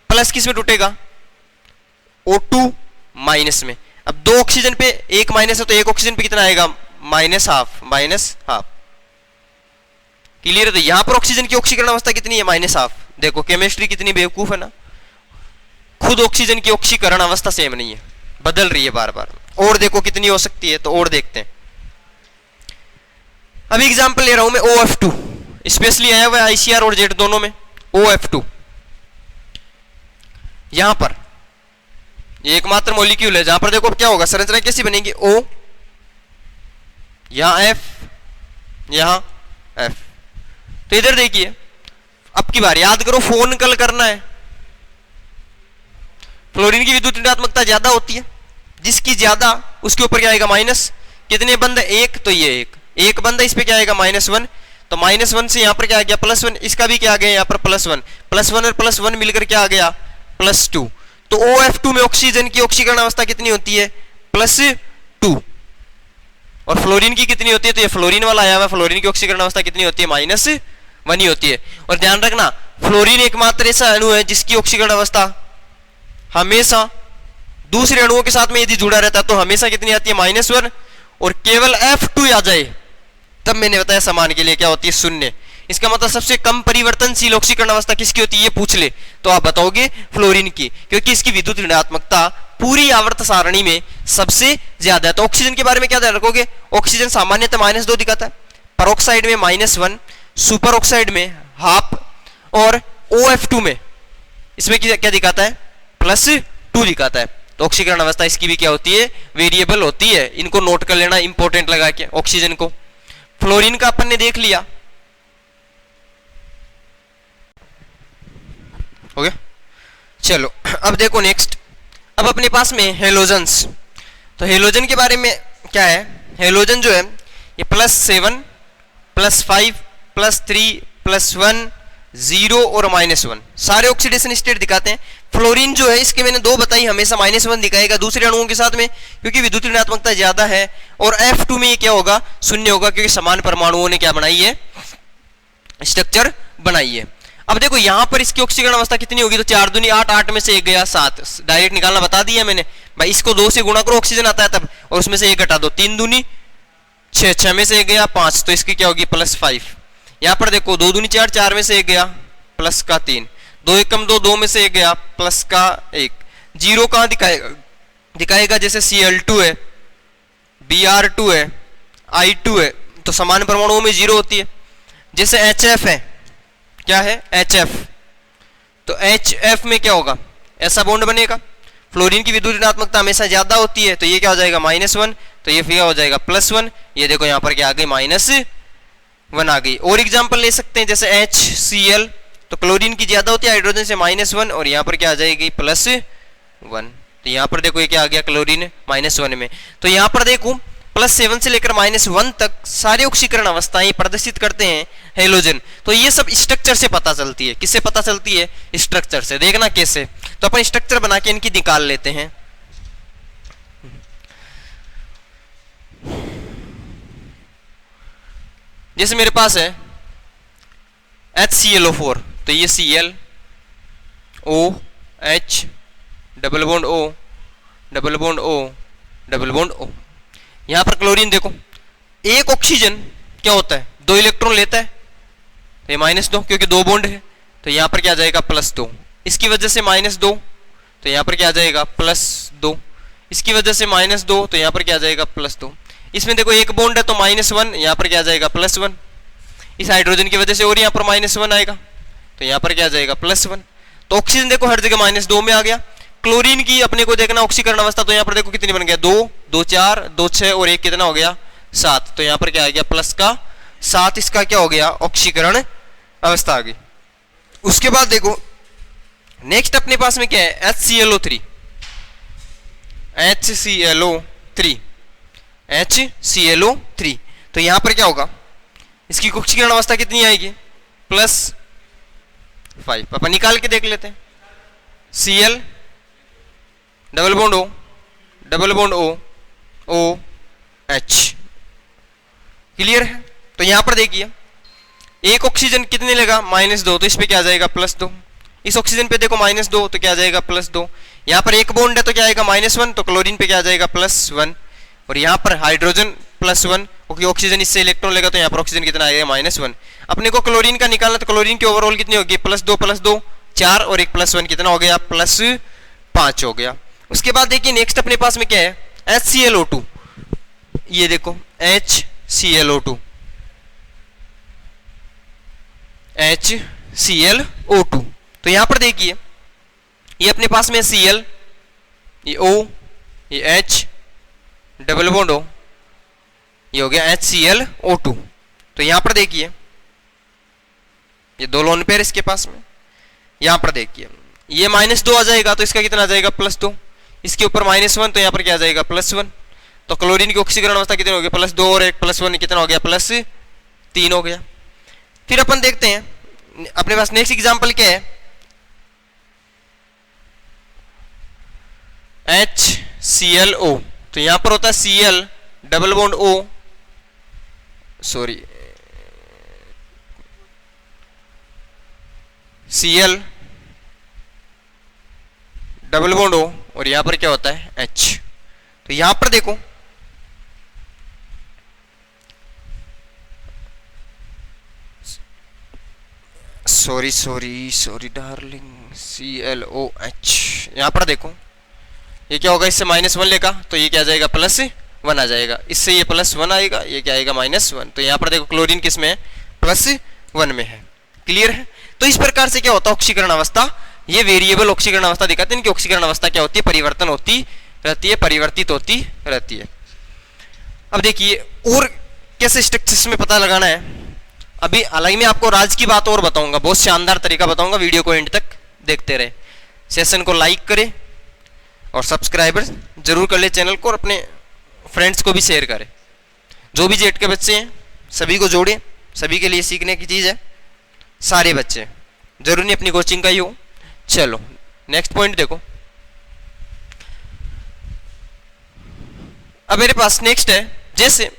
A: प्लस किस में टूटेगा? O2- में। अब 2 ऑक्सीजन पे 1 माइनस है, तो 1 ऑक्सीजन पे कितना आएगा? -½ क्लियर है? तो यहां पर ऑक्सीजन की ऑक्सीकरण अवस्था कितनी है? -½ देखो केमिस्ट्री कितनी बेवकूफ है ना, खुद ऑक्सीजन की ऑक्सीकरण अवस्था सेम नहीं है, बदल रही है बार बार। और देखो कितनी हो सकती है, तो और देखते हैं। अभी एग्जांपल ले रहा हूं मैं OF2, स्पेशली आया हुआ है ICR और जेट दोनों में। OF2 यहां पर ये एकमात्र मॉलिक्यूल है जहां पर देखो क्या होगा, संरचना कैसी बनेगी? O, यहां F, यहां F। तो इधर देखिए, अब की बार याद करो, फोन कल करना है। फ्लोरीन की विद्युत ऋणात्मकता ज्यादा होती है, जिसकी ज्यादा उसके ऊपर क्या आएगा? माइनस। कितने बंद है? 1, तो ये एक बंद है, इस पे क्या आएगा? -1। तो -1 से यहां पर क्या आ गया? +1। इसका भी क्या आ गया? यहां पर +1 और +1 मिलकर क्या आ गया? +2। तो OF2 में ऑक्सीजन की ऑक्सीकरण अवस्था कितनी होती है? +2। और फ्लोरीन की कितनी होती है? तो ये फ्लोरीन वाला आया हुआ, फ्लोरीन की ऑक्सीकरण अवस्था कितनी होती है? -1 ही होती है। और ध्यान रखना, फ्लोरीन एकमात्र ऐसा अणु है जिसकी ऑक्सीकरण अवस्था हमेशा दूसरे अणुओं के साथ में यदि जुड़ा रहता है तो हमेशा कितनी आती है? -1। और केवल F2 आ जाए तब मैंने बताया समान के लिए क्या होती है? 0। इसका मतलब सबसे कम परिवर्तनशील ऑक्सीकरण अवस्था किसकी होती है? ये पूछ ले तो आप बताओगे फ्लोरीन की, क्योंकि इसकी विद्युत ऋणात्मकता पूरी आवर्त सारणी में सबसे ज्यादा है। तो ऑक्सीजन के बारे में क्या ध्यान रखोगे? ऑक्सीजन सामान्यतः -2 दिखाता है, परोक्साइड में -1, सुपर ऑक्साइड में ½ और OF2 में इसमें क्या दिखाता है? +2 दिखाता है। तो ऑक्सीकरण अवस्था इसकी भी क्या होती है? वेरिएबल होती है। इनको नोट कर लेना इंपॉर्टेंट लगा के। ऑक्सीजन को, फ्लोरीन का अपन ने देख लिया, हो गया। चलो अब देखो नेक्स्ट, अब अपने पास में हेलोजन्स। तो हेलोजन के बारे में क्या है? हेलोजन जो है ये +7, +5, +3, +1, 0 और -1 सारे ऑक्सीडेशन स्टेट दिखाते हैं। फ्लोरीन जो है इसके मैंने 2 बताई, हमेशा -1 दिखाएगा दूसरे अणुओं के साथ में, क्योंकि विद्युत ऋणात्मकता ज्यादा है। और F2 में ये क्या होगा? 0 होगा, क्योंकि समान परमाणुओं ने क्या बनाई है? स्ट्रक्चर बनाई है। अब देखो यहां पर इसकी ऑक्सीकरण अवस्था कितनी होगी? तो 4 दूनी 8, 8 में से 1 गया 7, डायरेक्ट निकालना बता दिया मैंने भाई। इसको 2 से गुणा करो, ऑक्सीजन आता है तब, और उसमें से 1 घटा दो, 3 दूनी 6, 6 में से 1 गया 5, तो इसकी क्या होगी? +5। यहां पर देखो 2 दूनी 4, 4 में से 1 गया +3, 2 1 कम 2, 2 में से 1 गया +1। 0 कहां दिखाएगा? दिखाएगा जैसे Cl2 है, Br2 है, I2 है, तो समान परमाणुओं में 0 होती है। जैसे HF है, क्या है? HF, तो HF में क्या होगा? ऐसा बॉन्ड बनेगा। फ्लोरीन की विद्युत ऋणात्मकता हमेशा ज्यादा होती है, तो ये क्या हो जाएगा? -1, तो ये क्या हो जाएगा? +1। ये देखो यहाँ पर क्या आ गई? -1 आ गई। और एग्जांपल ले सकते हैं जैसे HCl, तो क्लोरीन की ज्यादा होती है हाइड्रोजन से -1, और यहाँ पर क्या आ जाएगी +1। तो यहाँ पर देखो ये क्या आ गया क्लोरीन -1 में। तो यहाँ पर देखो +7 से लेकर -1 तक सारे ऑक्सीकरण अवस्थाएं प्रदर्शित करते हैं हेलोजन। तो ये सब स्ट्रक्चर से पता चलती है। किससे पता चलती है? स्ट्रक्चर से। देखना कैसे, तो अपन स्ट्रक्चर बना के इनकी निकाल लेते हैं। जैसे मेरे पास है HClO4, तो ये Cl O H double bond O double bond O double bond O। यहां पर क्लोरीन देखो, एक ऑक्सीजन क्या होता है 2 इलेक्ट्रॉन लेता है, तो ये -2 क्योंकि 2 बॉन्ड है, तो यहां पर क्या आ जाएगा +2। इसकी वजह से -2, तो यहां पर क्या आ जाएगा +2। इसकी वजह से -2, तो यहां पर क्या आ जाएगा +2। इसमें देखो एक बॉन्ड है तो -1, यहां पर क्या आ जाएगा +1। इस हाइड्रोजन की वजह से और यहां पर -1 आएगा, तो यहां पर क्या आ जाएगा +1। तो ऑक्सीजन देखो हर जगह -2 में आ गया। क्लोरीन की अपने को देखना ऑक्सीकरण अवस्था, तो यहां पर देखो कितनी बन गया 2 2 4 2 6 और एक कितना हो गया 7। तो यहां पर क्या आ गया +7, इसका क्या हो गया ऑक्सीकरण अवस्था आ गई। उसके बाद देखो नेक्स्ट अपने पास में क्या है HClO3। HClO3 तो यहां पर क्या होगा, इसकी ऑक्सीकरण अवस्था कितनी आएगी +5। अपन निकाल के देख लेते हैं। Cl double bond O double bond O OH। Clear है? तो यहां पर देखिए एक ऑक्सीजन कितने लेगा -2, तो इस पे क्या आ जाएगा +2। इस ऑक्सीजन पे देखो -2, तो क्या आ जाएगा +2। यहां पर एक बॉन्ड है तो क्या आएगा -1, तो क्लोरीन पे क्या आ जाएगा +1। और यहां पर हाइड्रोजन +1, क्योंकि ऑक्सीजन इससे इलेक्ट्रॉन लेगा, तो यहां पर ऑक्सीजन कितना आएगा -1। अपने को क्लोरीन का निकालना, तो क्लोरीन की ओवरऑल कितनी होगी +2 4 और एक +1 कितना हो गया +5 हो गया। उसके बाद देखिए नेक्स्ट अपने पास में क्या है HClO2। ये देखो HClO2 तो यहां पर देखिए ये अपने पास में Cl, ये O, ये H डबल बॉन्ड O, ये हो गया HClO2। तो यहां पर देखिए ये 2 लोन पेयर इसके पास में। यहां पर देखिए ये -2 आ जाएगा, तो इसका कितना आ जाएगा +2। इसके ऊपर -1, तो यहां पर क्या आ जाएगा +1। तो क्लोरीन की ऑक्सीकरण अवस्था कितनी हो गई +2 और एक +1 कितना हो गया +3 हो गया। फिर अपन देखते हैं अपने पास नेक्स्ट एग्जांपल क्या है HClO। तो यहां पर होता है Cl double bond O, sorry Cl double bond O, और यहां पर क्या होता है H। तो यहां पर देखो सॉरी डार्लिंग ClOH। यहां पर देखो ये क्या होगा, इससे -1 लेगा तो ये क्या आ जाएगा +1 आ जाएगा, इससे ये +1 आएगा, ये क्या आएगा -1। तो यहां पर देखो क्लोरीन किस में है +1 में है। क्लियर है? तो इस प्रकार से क्या होता है ऑक्सीकरण अवस्था, ये वेरिएबल ऑक्सीकरण अवस्था दिखाते हैं। इनकी ऑक्सीकरण अवस्था क्या होती है, परिवर्तन होती रहती है, परिवर्तित होती रहती है। अब देखिए और कैसे स्ट्रक्चर्स में पता लगाना है। अभी हालांकि मैं आपको राज की बात और बताऊंगा, बहुत शानदार तरीका बताऊंगा, वीडियो को एंड तक देखते रहे। सेशन को लाइक करें और सब्सक्राइबर जरूर कर ले चैनल को, और अपने फ्रेंड्स को भी शेयर करें। जो भी जेट के बच्चे हैं सभी को जोड़ें, सभी के लिए सीखने की चीज़ है, सारे बच्चे, जरूर नहीं अपनी कोचिंग का ही हो। चलो नेक्स्ट पॉइंट देखो। अब मेरे पास नेक्स्ट है, जैसे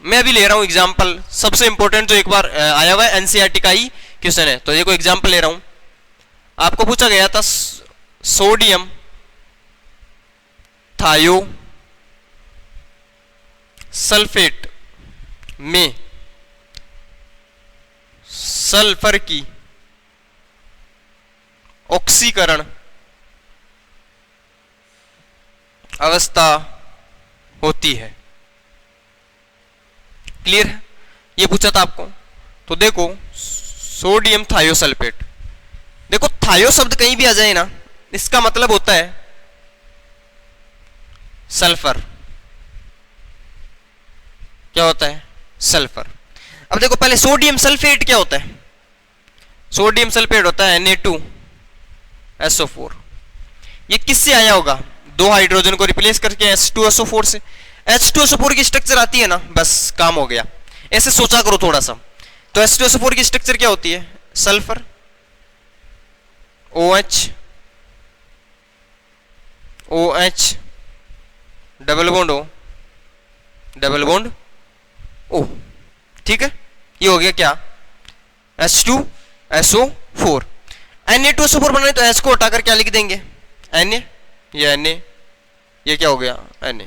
A: मैं अभी ले रहा हूं एग्जांपल, सबसे इंपॉर्टेंट जो एक बार आया हुआ है एनसीईआरटी का ही क्वेश्चन है। तो देखो एग्जांपल ले रहा हूं, आपको पूछा गया था सोडियम थायो सल्फेट में सल्फर की ऑक्सीकरण अवस्था होती है। क्लियर है? ये पूछा था आपको। तो देखो सोडियम थायोसल्फेट, देखो थायो शब्द कहीं भी आ जाए ना, इसका मतलब होता है सल्फर। क्या होता है? सल्फर। अब देखो पहले सोडियम सल्फेट क्या होता है। सोडियम सल्फेट होता है Na2SO4। ये किससे आया होगा? दो हाइड्रोजन को रिप्लेस करके H2SO4 से। H2SO4 की स्ट्रक्चर आती है ना, बस काम हो गया। ऐसे सोचा करो थोड़ा सा। तो H2SO4 की स्ट्रक्चर क्या होती है? Sulphur OH OH double bond O double bond O। ठीक है, ये हो गया क्या? H2SO4। Na2SO4 बनाने तो H को हटाकर क्या लिख देंगे? Na, ये Na, ये क्या हो गया? Na।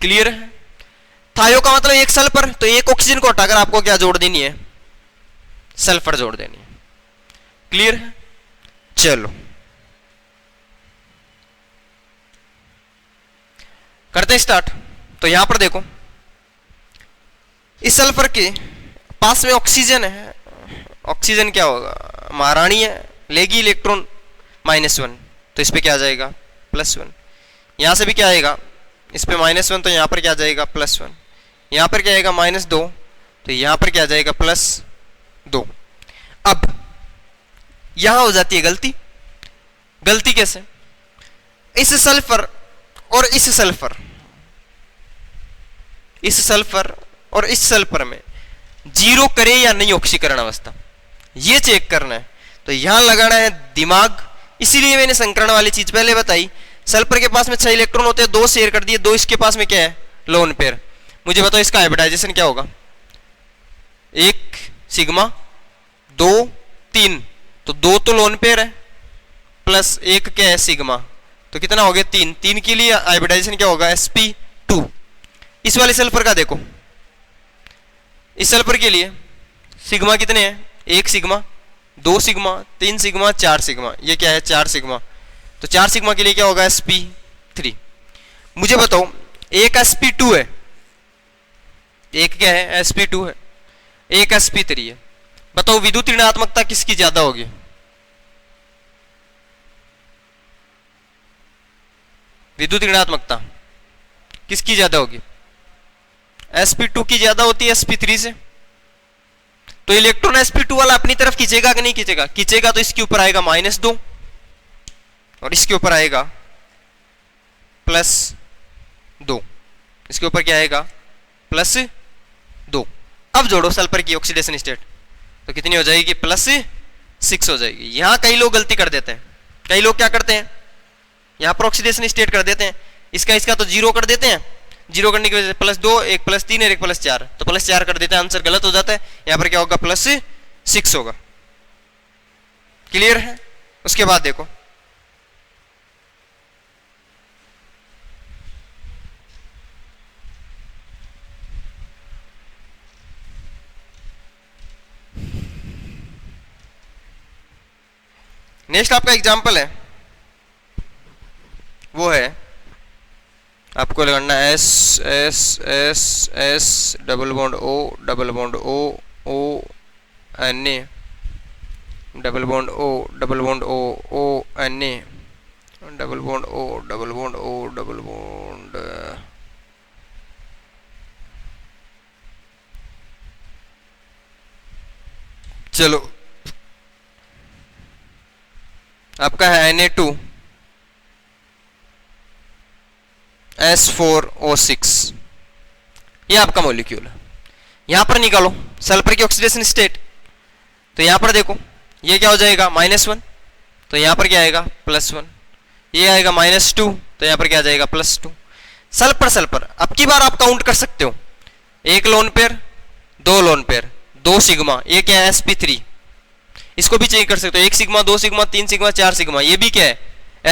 A: क्लियर है? थायो का मतलब एक सल्फर, तो एक ऑक्सीजन को हटाकर आपको क्या जोड़ देनी है? सल्फर जोड़ देनी है। क्लियर है? चलो करते हैं स्टार्ट। तो यहां पर देखो, इस सल्फर के पास में ऑक्सीजन है। ऑक्सीजन क्या होगा? महारानी है, लेगी इलेक्ट्रॉन -1, तो इस पे क्या आ जाएगा? +1। यहां से भी क्या आएगा? इस पे -1, तो यहां पर क्या आ जाएगा? +1। यहां पर क्या आएगा? -2, तो यहां पर क्या आ जाएगा? +2। अब यहां हो जाती है गलती। गलती कैसे? इस सल्फर और इस सल्फर, इस सल्फर और इस सल्फर में जीरो करे या नहीं ऑक्सीकरण अवस्था, ये चेक करना है। तो यहां लगाना है दिमाग। इसीलिए मैंने संकरण वाली चीज पहले बताई। सल्फर के पास में 6 इलेक्ट्रॉन होते हैं, 2 शेयर कर दिए, 2 इसके पास में क्या है? Lone pair. मुझे बताओ इसका हाइब्रिडाइजेशन क्या होगा? 1 सिग्मा 2 3, तो 2 तो लोन पेयर है, प्लस 1 क्या है? सिग्मा, तो कितना हो गया? 3। 3 के लिए हाइब्रिडाइजेशन क्या होगा? sp2। इस वाले सल्फर का देखो, इस सल्फर के लिए सिग्मा कितने हैं? 1 सिग्मा 2 सिग्मा 3 सिग्मा 4 सिग्मा, ये क्या है? 4 सिग्मा। तो 4 सिग्मा के लिए क्या होगा? sp3। मुझे बताओ, एक sp2 है, एक क्या है? sp2 है, एक sp3 है। बताओ विद्युत ऋणात्मकता किसकी ज्यादा होगी? विद्युत ऋणात्मकता किसकी ज्यादा होगी? sp2 की ज्यादा होती है sp3 से। तो इलेक्ट्रॉन sp2 वाला अपनी तरफ खींचेगा कि नहीं खींचेगा? खींचेगा, तो इसके ऊपर आएगा -2 और इसके ऊपर आएगा +2। इसके ऊपर क्या आएगा? +2। अब जोड़ो सल्फर की ऑक्सीडेशन स्टेट, तो कितनी हो जाएगी? +6 हो जाएगी। यहां कई लोग गलती कर देते हैं। कई लोग क्या करते हैं? यहां पर ऑक्सीडेशन स्टेट कर देते हैं, इसका तो 0 कर देते हैं। 0 करने की वजह से +2, एक +3 और एक +4, तो +4 कर देते हैं, आंसर गलत हो जाता है। यहां पर क्या होगा? +6 होगा। क्लियर है? उसके बाद देखो, नेक्स्ट आपका एग्जाम्पल है, वो है आपको लगाना S double bond O double bond O O Na double bond O double bond O O Na double bond O double bond O double bond चलो आपका है Na2 S4O6, ये आपका मॉलिक्यूल है। यहां पर निकालो सल्फर की ऑक्सीडेशन स्टेट, तो यहां पर देखो ये क्या हो जाएगा? -1, तो यहां पर क्या आएगा? +1। ये आएगा -2, तो यहां पर क्या आ जाएगा? +2। सल्फर सल्फर अब की बार आप काउंट कर सकते हो, 1 lone pair 2 lone pair 2 sigma, ये क्या है? sp3। इसको भी चेक कर सकते हो, 1 सिग्मा 2 सिग्मा 3 सिग्मा 4 सिग्मा, ये भी क्या है?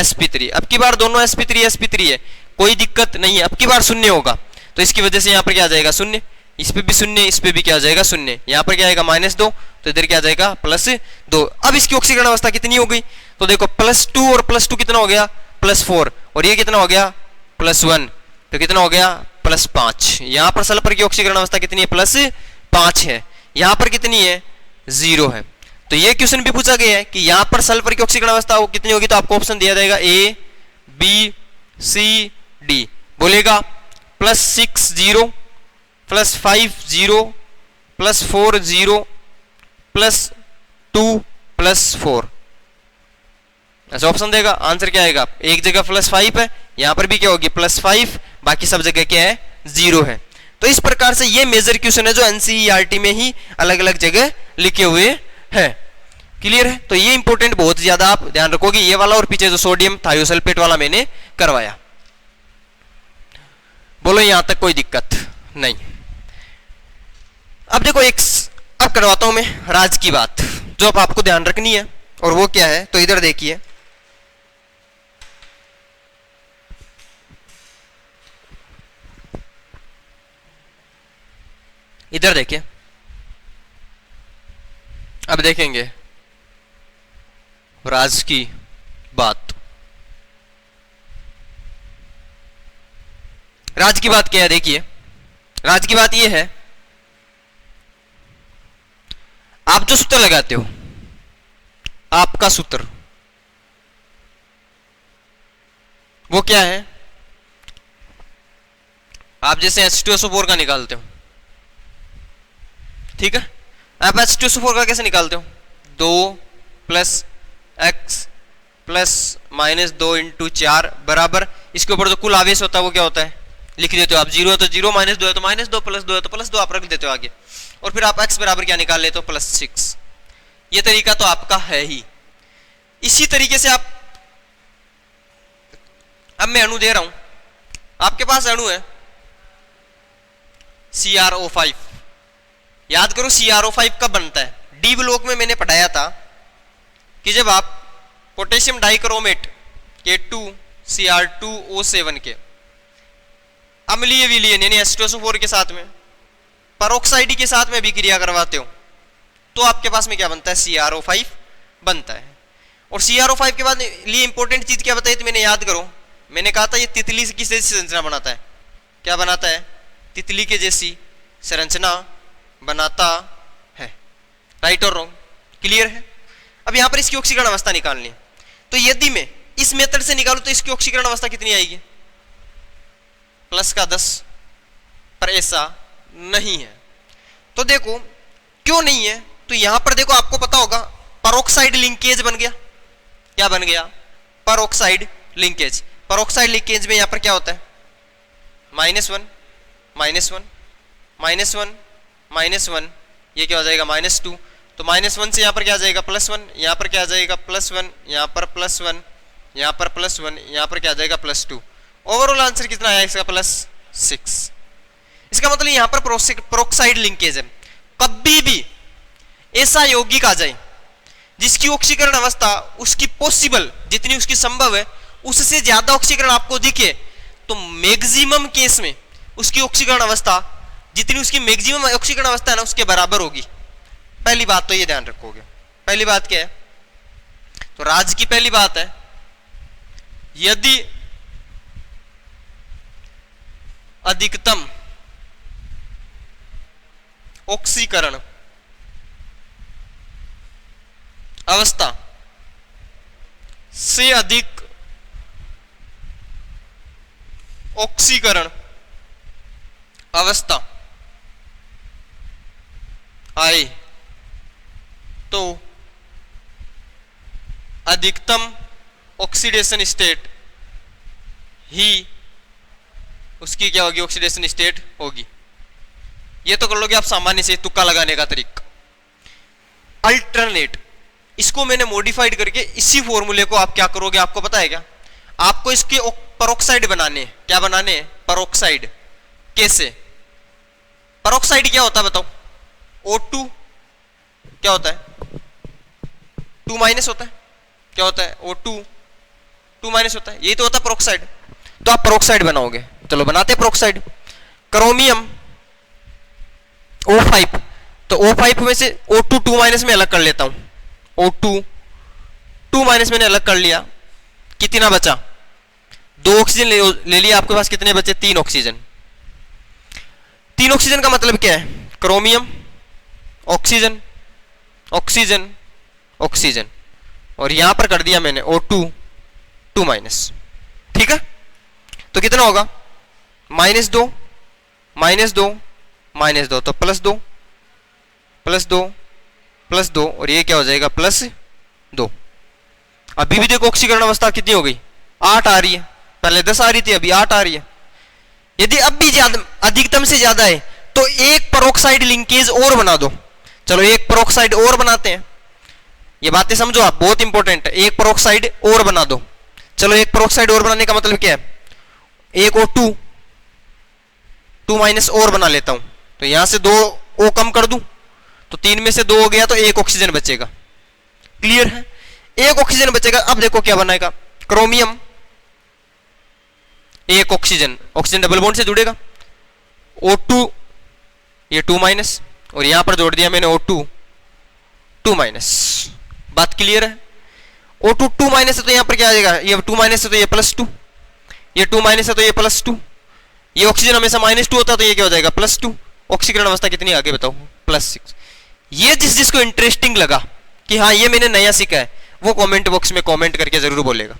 A: sp3। अब की बार दोनों sp3 है, कोई दिक्कत नहीं है। अब की बार 0 होगा, तो इसकी वजह से यहाँ पर क्या आ जाएगा? 0। इस पे भी 0, इस पे भी क्या आ जाएगा? 0। यहाँ पर क्या आएगा? -2, तो इधर क्या आ जाएगा? +2। अब इसकी ऑक्सीकरण अवस्था कितनी हो गई? तो देखो +2 और +2 कितना हो गया? +4, और ये कितना हो गया? +1, तो कितना हो गया? +5। यहाँ पर सल्फर की ऑक्सीकरण अवस्था कितनी है? +5 है। यहाँ पर कितनी है? 0 है। तो ये क्वेश्चन भी पूछा गया है कि यहाँ पर सल्फर की ऑक्सीकरण अवस्था कितनी होगी, तो आपको ऑप्शन दिया जाएगा A B C D। बोलेगा +6 0 +5 0 +4 0 प्लस 2 प्लस 4, ऐसा ऑप्शन देगा। आंसर क्या आएगा? एक जगह प्लस 5 है, यहां पर भी क्या होगी? प्लस 5, बाकी सब जगह क्या है? 0 है। तो इस प्रकार से ये मेजर क्वेश्चन है जो एनसीईआरटी में ही अलग अलग जगह लिखे हुए हैं। क्लियर है? तो ये इंपॉर्टेंट बहुत ज्यादा आप ध्यान रखोगे, ये वाला और पीछे जो सोडियम थायोसल्फेट वाला मैंने करवाया। बोलो यहां तक कोई दिक्कत नहीं? अब देखो अब करवाता हूं मैं राज की बात जो अब आपको ध्यान रखनी है, और वो क्या है? तो इधर देखिए, इधर देखिए, अब देखेंगे राज की बात। राज की बात क्या है? देखिए, राज की बात यह है, आप जो सूत्र लगाते हो, आपका सूत्र वो क्या है? आप जैसे H2SO4 का निकालते हो, ठीक है? आप H2SO4 का कैसे निकालते हो? 2 plus x plus minus 2 into 4 बराबर, इसके ऊपर जो कुल आवेश होता है वो क्या होता है? लिख देते हो आप। 0 है तो 0, -2 है तो -2, +2 है तो +2 आप रख देते हो आगे, और फिर आप x बराबर क्या निकाल लेते हो? +6। ये तरीका तो आपका है ही। इसी तरीके से आप, अब मैं अणु दे रहा हूं, आपके पास अणु है CrO5। याद करो CrO5 कब बनता है? डी ब्लॉक में मैंने पढ़ाया था कि जब आप पोटेशियम डाइक्रोमेट K2Cr2O7 के अम्लीय विलयन यानी H2SO4 के साथ में परोक्साइड के साथ में विक्रिया करवाते हो तो आपके पास में क्या बनता है? CrO5 बनता है। और CrO5 के बाद लिए इंपॉर्टेंट चीज क्या बताई थी मैंने? याद करो, मैंने कहा था ये तितली की जैसी संरचना बनाता है। क्या बनाता है? तितली के जैसी संरचना बनाता है। राइट और रॉन्ग? क्लियर है? अब यहां पर इसकी ऑक्सीकरण अवस्था निकालनी है, तो यदि मैं इस मेथड से निकालूं तो इसकी ऑक्सीकरण अवस्था कितनी आएगी? +10, पर ऐसा नहीं है। तो देखो क्यों नहीं है? तो यहां पर देखो, आपको पता होगा परोक्साइड लिंकेज बन गया। क्या बन गया? Peroxide linkage. परोक्साइड लिंकेज में यहां पर क्या होता है? -1 -1 -1 -1, ये क्या हो जाएगा? -2। तो -1 से यहां पर क्या आ जाएगा? +1, यहां पर क्या आ जाएगा? +1, यहां पर +1, यहां पर +1, यहां पर क्या आ जाएगा? +2। ओवरऑल आंसर कितना आया इसका? +6। इसका मतलब यहां पर परोक्साइड लिंकेज है। कभी भी ऐसा यौगिक आ जाए जिसकी ऑक्सीकरण अवस्था उसकी पॉसिबल, जितनी उसकी संभव है उससे ज्यादा ऑक्सीकरण आपको दिखे, तो मैक्सिमम केस में उसकी ऑक्सीकरण अवस्था, जितनी उसकी मैक्सिमम ऑक्सीकरण अवस्था है ना, उसके बराबर होगी। पहली बात तो ये ध्यान रखोगे। पहली बात क्या है? तो राज की पहली बात है, यदि अधिकतम ऑक्सीकरण अवस्था से अधिक ऑक्सीकरण अवस्था आए तो अधिकतम ऑक्सीडेशन स्टेट ही उसकी क्या होगी? ऑक्सीडेशन स्टेट होगी। ये तो कर लोगे आप सामान्य से तुक्का लगाने का तरीका। अल्टरनेट, इसको मैंने मॉडिफाइड करके इसी फॉर्मूले को आप क्या करोगे? आपको पता है क्या? आपको इसके परोक्साइड बनाने हैं। क्या बनाने हैं? परोक्साइड। कैसे? परोक्साइड क्या होता है बताओ? O2 क्या होता है? 2- होता है। क्या होता है? O2 2- होता है। यही तो होता है परोक्साइड। तो आप परोक्साइड बनाओगे। चलो बनाते हैं परोक्साइड। क्रोमियम O5, तो O5 में से O2 2- में अलग कर लेता हूं। O2 2- मैंने अलग कर लिया। कितना बचा? 2 ऑक्सीजन ले लिया। आपके पास कितने बचे? 3 ऑक्सीजन। 3 ऑक्सीजन का मतलब क्या है? क्रोमियम, ऑक्सीजन, ऑक्सीजन, ऑक्सीजन, और यहां पर कर दिया मैंने O2 2-। ठीक है? तो कितना होगा? -2 -2 -2, तो +2 +2 +2 और ये क्या हो जाएगा +2। अभी भी देखो ऑक्सीकरण अवस्था कितनी हो गई, 8 आ रही है, पहले 10 आ रही थी, अभी 8 आ रही है। यदि अब भी ज्यादा, अधिकतम से ज्यादा है तो एक पेरोक्साइड लिंकेज और बना दो। चलो एक पेरोक्साइड और बनाते हैं, ये बातें समझो आप, बहुत इंपॉर्टेंट है। एक पेरोक्साइड और बना दो। चलो एक पेरोक्साइड और बनाने का मतलब क्या है, एक O2 2- और बना लेता हूं, तो यहां से 2 O कम कर दूं तो 3 में से 2 हो गया, तो एक ऑक्सीजन बचेगा। क्लियर है, एक ऑक्सीजन बचेगा। अब देखो क्या बनाएगा, क्रोमियम, एक ऑक्सीजन, ऑक्सीजन डबल बॉन्ड से जुड़ेगा, O2 ये 2- और यहां पर जोड़ दिया मैंने O2 2-। बात क्लियर है, O2 2- है तो यहां पर क्या आ जाएगा, ये 2- है तो ये +2, ये 2- है तो ये +2, ये ऑक्सीजन हमेशा -2 होता है तो ये क्या हो जाएगा +2। ऑक्सीकरण अवस्था कितनी आगे बताओ, +6। ये जिसको इंटरेस्टिंग लगा कि हाँ ये मैंने नया सीखा है, वो कमेंट बॉक्स में कमेंट करके जरूर बोलेगा।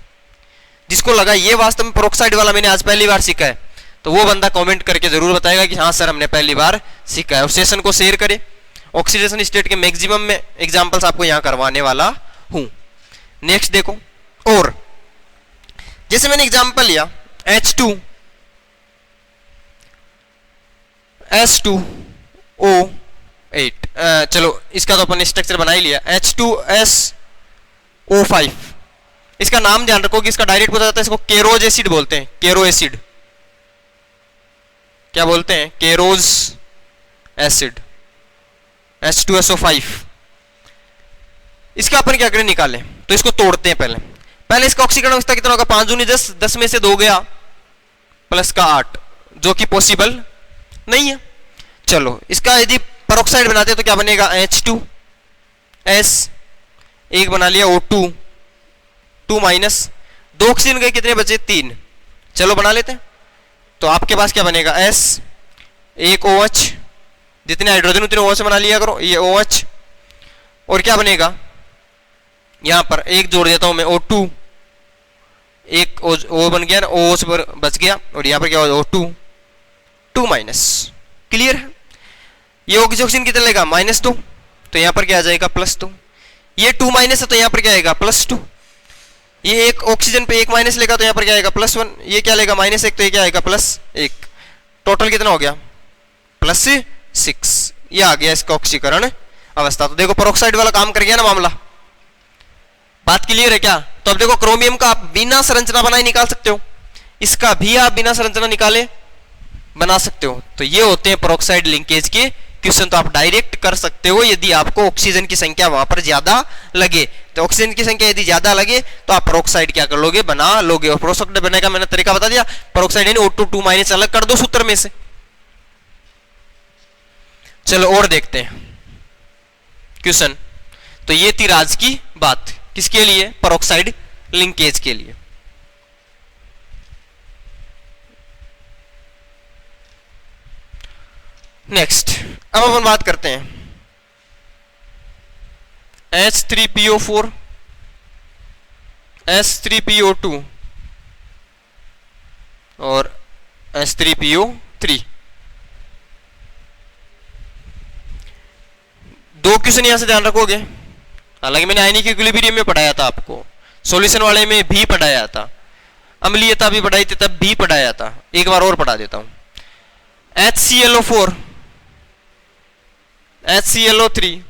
A: जिसको लगा ये वास्तव में पेरोक्साइड वाला मैंने आज पहली बार सीखा है, तो वो बंदा कमेंट करके जरूर बताएगा कि हाँ सर हमने पहली बार सीखा है। और सेशन को शेयर करें। ऑक्सीडेशन स्टेट के मैक्सिमम में एग्जांपल्स आपको यहां करवाने वाला हूं। नेक्स्ट देखो, और जैसे मैंने एग्जांपल लिया H2S2O8, चलो इसका तो अपन स्ट्रक्चर बना ही लिया, H2SO5। इसका नाम ध्यान रखो कि इसका डायरेक्ट पता जाता है, इसको केरोज एसिड बोलते हैं, केरो एसिड। क्या बोलते हैं, केरोज एसिड, H2SO5। इसका अपन क्या करें, निकालें, तो इसको तोड़ते हैं। पहले इसका ऑक्सीकरण अवस्था कितना होगा, 5 दूनी 10, 10 में से 2 गया, प्लस का 8, जो कि पॉसिबल नहीं है। चलो इसका यदि पेरोक्साइड बनाते हैं तो क्या बनेगा, H2S, एक बना लिया O2 2-, 2 ऑक्सीजन गए, कितने बचे 3। चलो बना लेते हैं, तो आपके पास क्या बनेगा, S, एक OH, जितने हाइड्रोजन उतने OH बना लिया करो, ये OH, और क्या बनेगा, यहां पर एक जोड़ देता हूं मैं O2, एक O बन गया ना, OH पर बच गया, और यहां पर क्या होगा O2 2-। क्लियर है, ये ऑक्सीजन कितना लेगा -2, तो यहां पर क्या आ जाएगा +2। ये 2- है तो यहां पर क्या आएगा +2। ये एक ऑक्सीजन पे 1- लेगा तो यहां पर क्या आएगा +1। ये क्या लेगा -1 तो ये क्या आएगा +1। टोटल कितना हो गया +6। ये आ गया इसका ऑक्सीकरण अवस्था। तो देखो पेरोक्साइड वाला काम कर गया ना मामला। बात क्लियर है क्या। तो अब देखो क्रोमियम का आप बिना संरचना बनाए निकाल सकते हो, इसका भी आप बिना संरचना निकाले बना सकते हो। तो ये होते हैं पेरोक्साइड लिंकेज के क्वेश्चन। तो आप डायरेक्ट कर सकते हो यदि आपको ऑक्सीजन की संख्या वहां पर ज्यादा लगे। तो ऑक्सीजन की संख्या यदि ज्यादा लगे तो आप पेरोक्साइड क्या कर लोगे, बना लोगे। और पेरोक्साइड बनने का मैंने तरीका बता दिया, पेरोक्साइड यानी O2 2- अलग कर दो सूत्र में से। चलो और देखते हैं क्वेश्चन। तो ये थी आज की बात, किसके लिए, पेरोक्साइड लिंकेज के लिए। नेक्स्ट अब अपन बात करते हैं H3PO4 H3PO2 और H3PO3। दो क्वेश्चन यहां से ध्यान रखोगे। हालांकि मैंने आयनिक इक्विलिब्रियम में पढ़ाया था, आपको सॉल्यूशन वाले में भी पढ़ाया था, अम्लीयता भी पढ़ाई थी, तब भी पढ़ाया था। एक बार और पढ़ा देता हूं। HClO4 HClO3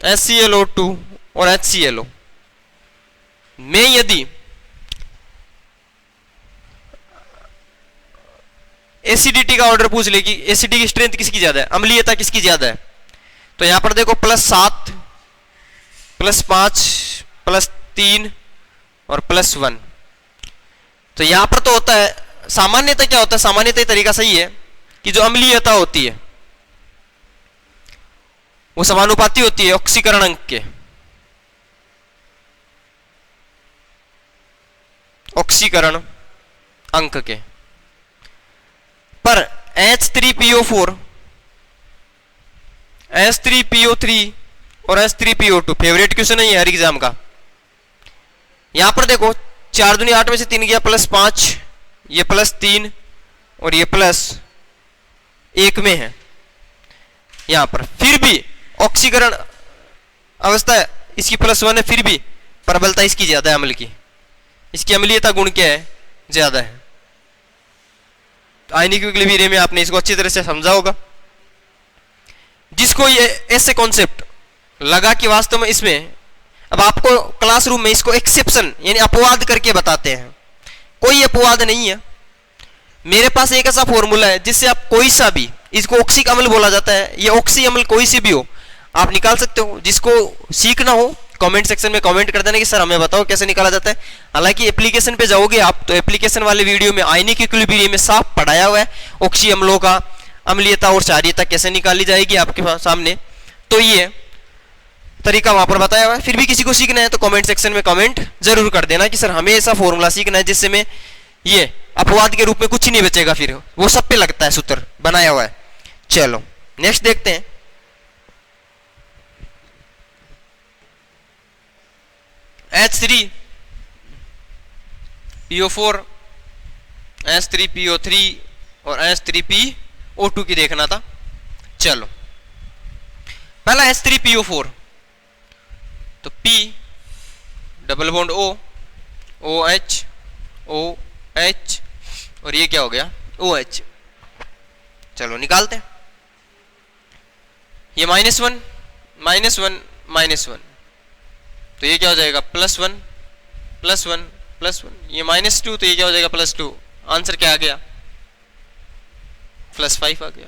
A: HClO2 और HClO में यदि एसिडिटी का ऑर्डर पूछ ले कि एसिडिटी की स्ट्रेंथ किसकी ज्यादा है, अम्लीयता किसकी ज्यादा है, तो यहां पर देखो +7 +5 +3 और +1। तो यहां पर तो होता है सामान्यतः क्या होता है, सामान्यतः तरीका सही है कि जो अम्लीयता होती है वो समानुपाती होती है ऑक्सीकरण अंक के। ऑक्सीकरण अंक के पर H3PO4 H3PO3 और H3PO2 फेवरेट क्वेश्चन है ये हर एग्जाम का। यहां पर देखो 4 दूनी 8 में से 3 गया, +5, ये +3 और ये +1 में है यहां पर। फिर भी ऑक्सीकरण अवस्था इसकी +1 है, फिर भी प्रबलता इसकी ज्यादा है अम्ल की, इसकी अम्लीयता गुण क्या है, ज्यादा है। तो आयनिक इक्विलिब्रियम में आपने इसको अच्छी तरह से समझा होगा। जिसको ये ऐसे कॉन्सेप्ट लगा कि वास्तव में इसमें अब आपको क्लासरूम में इसको एक्सेप्शन यानी अपवाद करके बताते हैं, कोई अपवाद नहीं है। मेरे पास एक ऐसा फॉर्मूला है जिससे आप कोई सा भी, इसको ऑक्सिक अम्ल बोला जाता है, ये ऑक्सी अम्ल कोई सी भी हो आप निकाल सकते हो। जिसको सीखना हो कमेंट सेक्शन में कमेंट कर देना कि सर हमें बताओ कैसे निकाला जाता है। हालांकि एप्लीकेशन पे जाओगे आप तो एप्लीकेशन वाले वीडियो में आयनिक इक्विलिब्रियम में साफ पढ़ाया हुआ है ऑक्सी अम्लों का अम्लीयता और क्षारीयता कैसे निकाली जाएगी आपके सामने, तो ये तरीका वहां पर बताया हुआ है। फिर भी किसी को सीखना है तो कमेंट सेक्शन में कमेंट जरूर कर देना कि सर हमें ऐसा फॉर्मूला सीखना है जिससे में ये अपवाद के रूप में कुछ ही नहीं बचेगा, फिर वो सब पे लगता है सूत्र बनाया हुआ है। चलो नेक्स्ट देखते हैं। H3PO4 H3PO3 और H3PO2 की देखना था। चलो पहला H3PO4 तो P double bond O OH OH और ये क्या हो गया OH। चलो निकालते हैं। ये -1 -1 -1 तो ये क्या हो जाएगा +1 +1 +1, ये -2 तो ये क्या हो जाएगा +2। आंसर क्या आ गया +5 आ गया।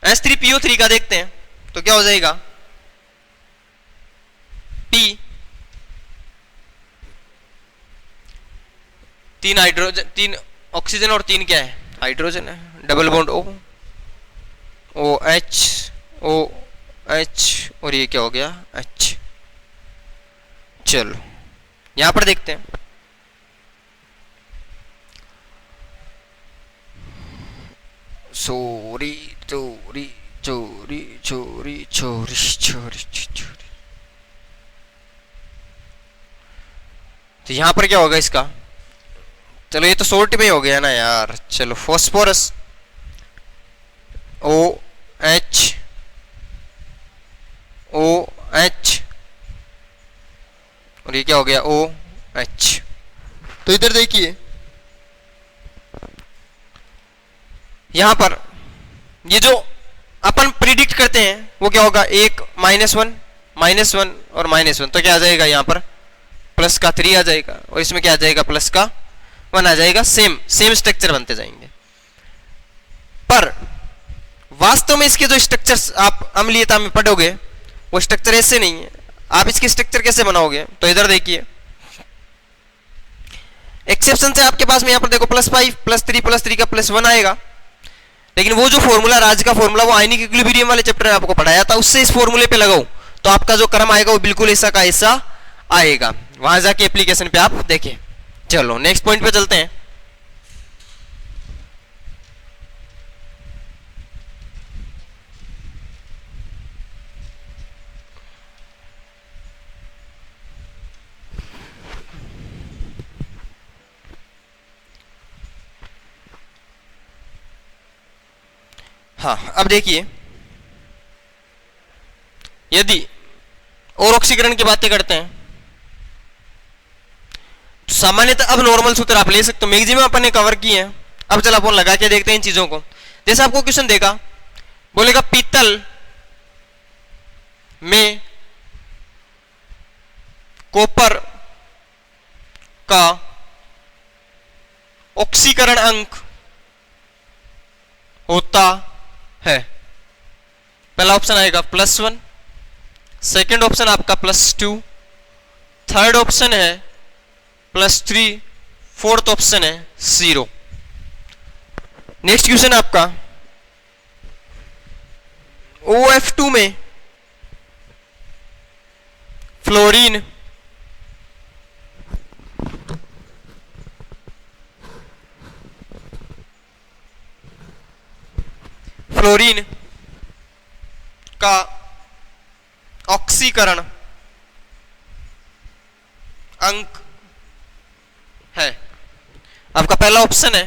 A: H3PO3 का देखते हैं तो क्या हो जाएगा P 3 हाइड्रोजन 3 ऑक्सीजन और 3 क्या है हाइड्रोजन है, double bond O OH OH और ये क्या हो गया H। चलो यहां पर देखते हैं। चोरी चोरी चोरी चोरी चोरी चोरी चोरी, तो यहां पर क्या होगा इसका, चलो ये तो शॉर्ट में हो गया ना यार। चलो फास्फोरस OH OH और ये क्या हो गया OH। तो इधर देखिए यहां पर ये जो अपन प्रिडिक्ट करते हैं वो क्या होगा, एक -1 -1 और -1, तो क्या आ जाएगा यहां पर प्लस का 3 आ जाएगा और इसमें क्या आ जाएगा प्लस का 1 आ जाएगा। सेम स्ट्रक्चर बनते जाएंगे। पर वास्तव में इसके जो स्ट्रक्चर्स आप अम्लीयता में पढ़ोगे वो स्ट्रक्चर ऐसे नहीं है। आप इसके स्ट्रक्चर कैसे बनाओगे, तो इधर देखिए एक्सेप्शन से आपके पास में यहां पर देखो +5 +3 का +1 आएगा, लेकिन वो जो फॉर्मूला राज का फॉर्मूला वो आयनिक इक्विलिब्रियम वाले चैप्टर में आपको पढ़ाया था, उससे इस फॉर्मूले पे लगाओ तो आपका जो क्रम आएगा वो बिल्कुल ऐसा का ऐसा आएगा। वहां जाके एप्लीकेशन पे आप देखें। चलो नेक्स्ट पॉइंट पे चलते हैं। हाँ अब देखिए यदि और ऑक्सीकरण की बातें करते हैं तो सामान्यतः अब नॉर्मल सूत्र आप ले सकते हो, मैक्सिमम अपन ने कवर किए हैं। अब चलो अपन लगा के देखते हैं इन चीजों को। जैसे आपको क्वेश्चन देगा, बोलेगा पीतल में कॉपर का ऑक्सीकरण अंक होता है। पहला ऑप्शन आएगा +1, सेकंड ऑप्शन आपका +2, थर्ड ऑप्शन है +3, फोर्थ ऑप्शन है 0। नेक्स्ट क्वेश्चन आपका OF2 में फ्लोरीन का ऑक्सीकरण अंक है। आपका पहला ऑप्शन है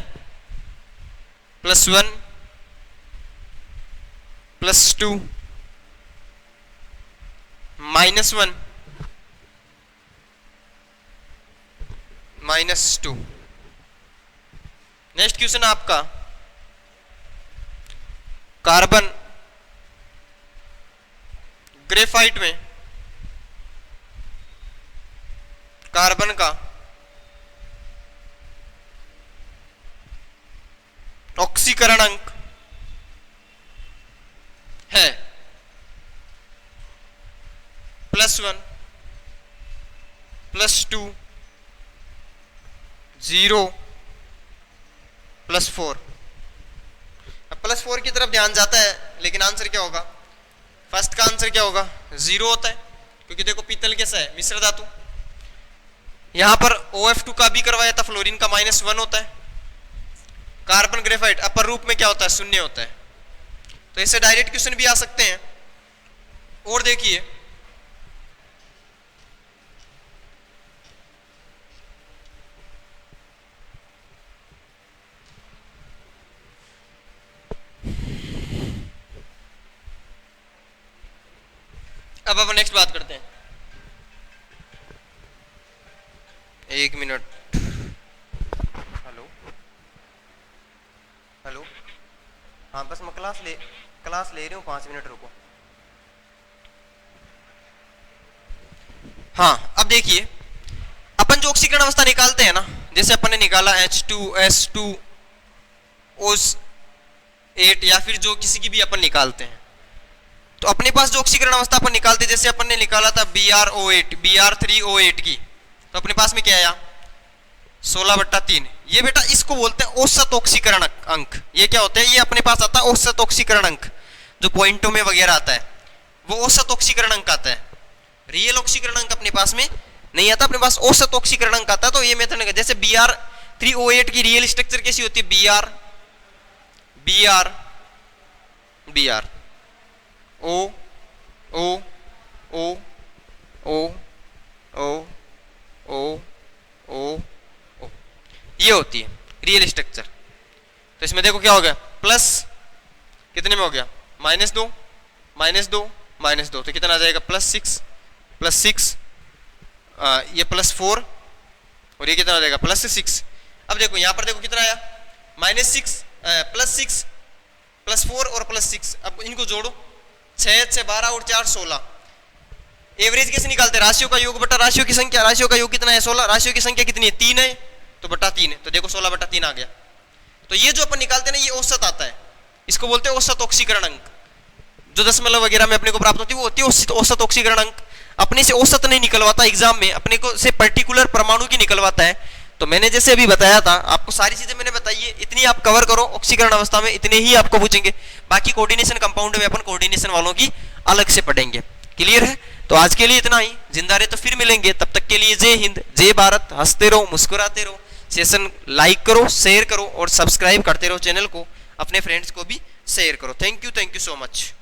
A: +1 +2 -1 -2। नेक्स्ट क्वेश्चन आपका कार्बन ग्रेफाइट में कार्बन का ऑक्सीकरण अंक है +1 +2 0 +4। अब +4 की तरफ ध्यान जाता है, लेकिन आंसर क्या होगा? फर्स्ट का आंसर क्या होगा? 0 होता है, क्योंकि देखो पीतल कैसा है, मिश्र धातु। यहां पर OF2 का भी करवाया था, फ्लोरीन का -1 होता है। कार्बन ग्रेफाइट अपर रूप में क्या होता है? 0 होता है। तो इससे डायरेक्ट क्वेश्चन भी आ सकते हैं। और देखिए अब अपन नेक्स्ट बात करते हैं। 1 मिनट। हेलो हेलो, हाँ बस मैं क्लास ले रही हूँ, 5 मिनट रुको। हाँ अब देखिए, अपन जो ऑक्सीकरण अवस्था निकालते हैं ना, जैसे अपन ने निकाला H2S2O8 या फिर जो किसी की भी अपन निकालते हैं, तो अपने पास जो ऑक्सीकरण अवस्था अपन निकालते हैं, जैसे अपन ने निकाला था Br3O8 की, तो अपने पास में क्या आया? 16/3। ये बेटा इसको बोलते हैं औसत ऑक्सीकरण अंक। ये क्या होता है? ये अपने पास आता है औसत ऑक्सीकरण अंक, जो पॉइंटों में वगैरह आता है, वो औसत ऑक्सीकरण अंक आता है। रियल ऑक्सीकरण अंक अपने पास में नहीं आता, अपने पास औसत ऑक्सीकरण अंक आता है। तो ये मेथड, जैसे Br3O8 की रियल स्ट्रक्चर कैसी होती है? Br O O O O O O O O, ये होती है रियल स्ट्रक्चर। तो इसमें देखो क्या हो गया? प्लस कितने में हो गया? -2 -2 -2, तो कितना आ जाएगा? +6 +6, ये +4 और ये कितना आ जाएगा? +6। अब देखो यहाँ पर देखो कितना आया? -6 +6 +4 और +6। अब इनको जोड़ो, 6 6 12 और 4 16। एवरेज कैसे निकालते हैं? राशियों का योग बटा राशियों की संख्या। राशियों का योग कितना है? 16। राशियों की संख्या कितनी है? 3 है, तो बटा 3 है, तो देखो 16/3 आ गया। तो ये जो अपन निकालते हैं ना, ये औसत आता है। इसको बोलते हैं औसत ऑक्सीकरण अंक। जो दशमलव वगैरह में अपने को प्राप्त होती है, वो होती है औसत ऑक्सीकरण अंक। अपने से औसत नहीं निकलवाता एग्जाम में, अपने को से पर्टिकुलर परमाणु की निकलवाता है। तो मैंने जैसे अभी बताया था आपको, सारी चीजें मैंने बताई है, इतनी आप कवर करो ऑक्सीकरण अवस्था में, इतने ही आपको पूछेंगे। बाकी कोऑर्डिनेशन कंपाउंड में अपन कोऑर्डिनेशन वालों की अलग से पढ़ेंगे। क्लियर है? तो आज के लिए इतना ही। जिंदा रहे तो फिर मिलेंगे, तब तक के लिए जय हिंद, जय भारत। हंसते रहो, मुस्कुराते रहो। सेशन लाइक करो, शेयर करो और सब्सक्राइब करते रहो चैनल को। अपने फ्रेंड्स को भी शेयर करो। Thank you so much.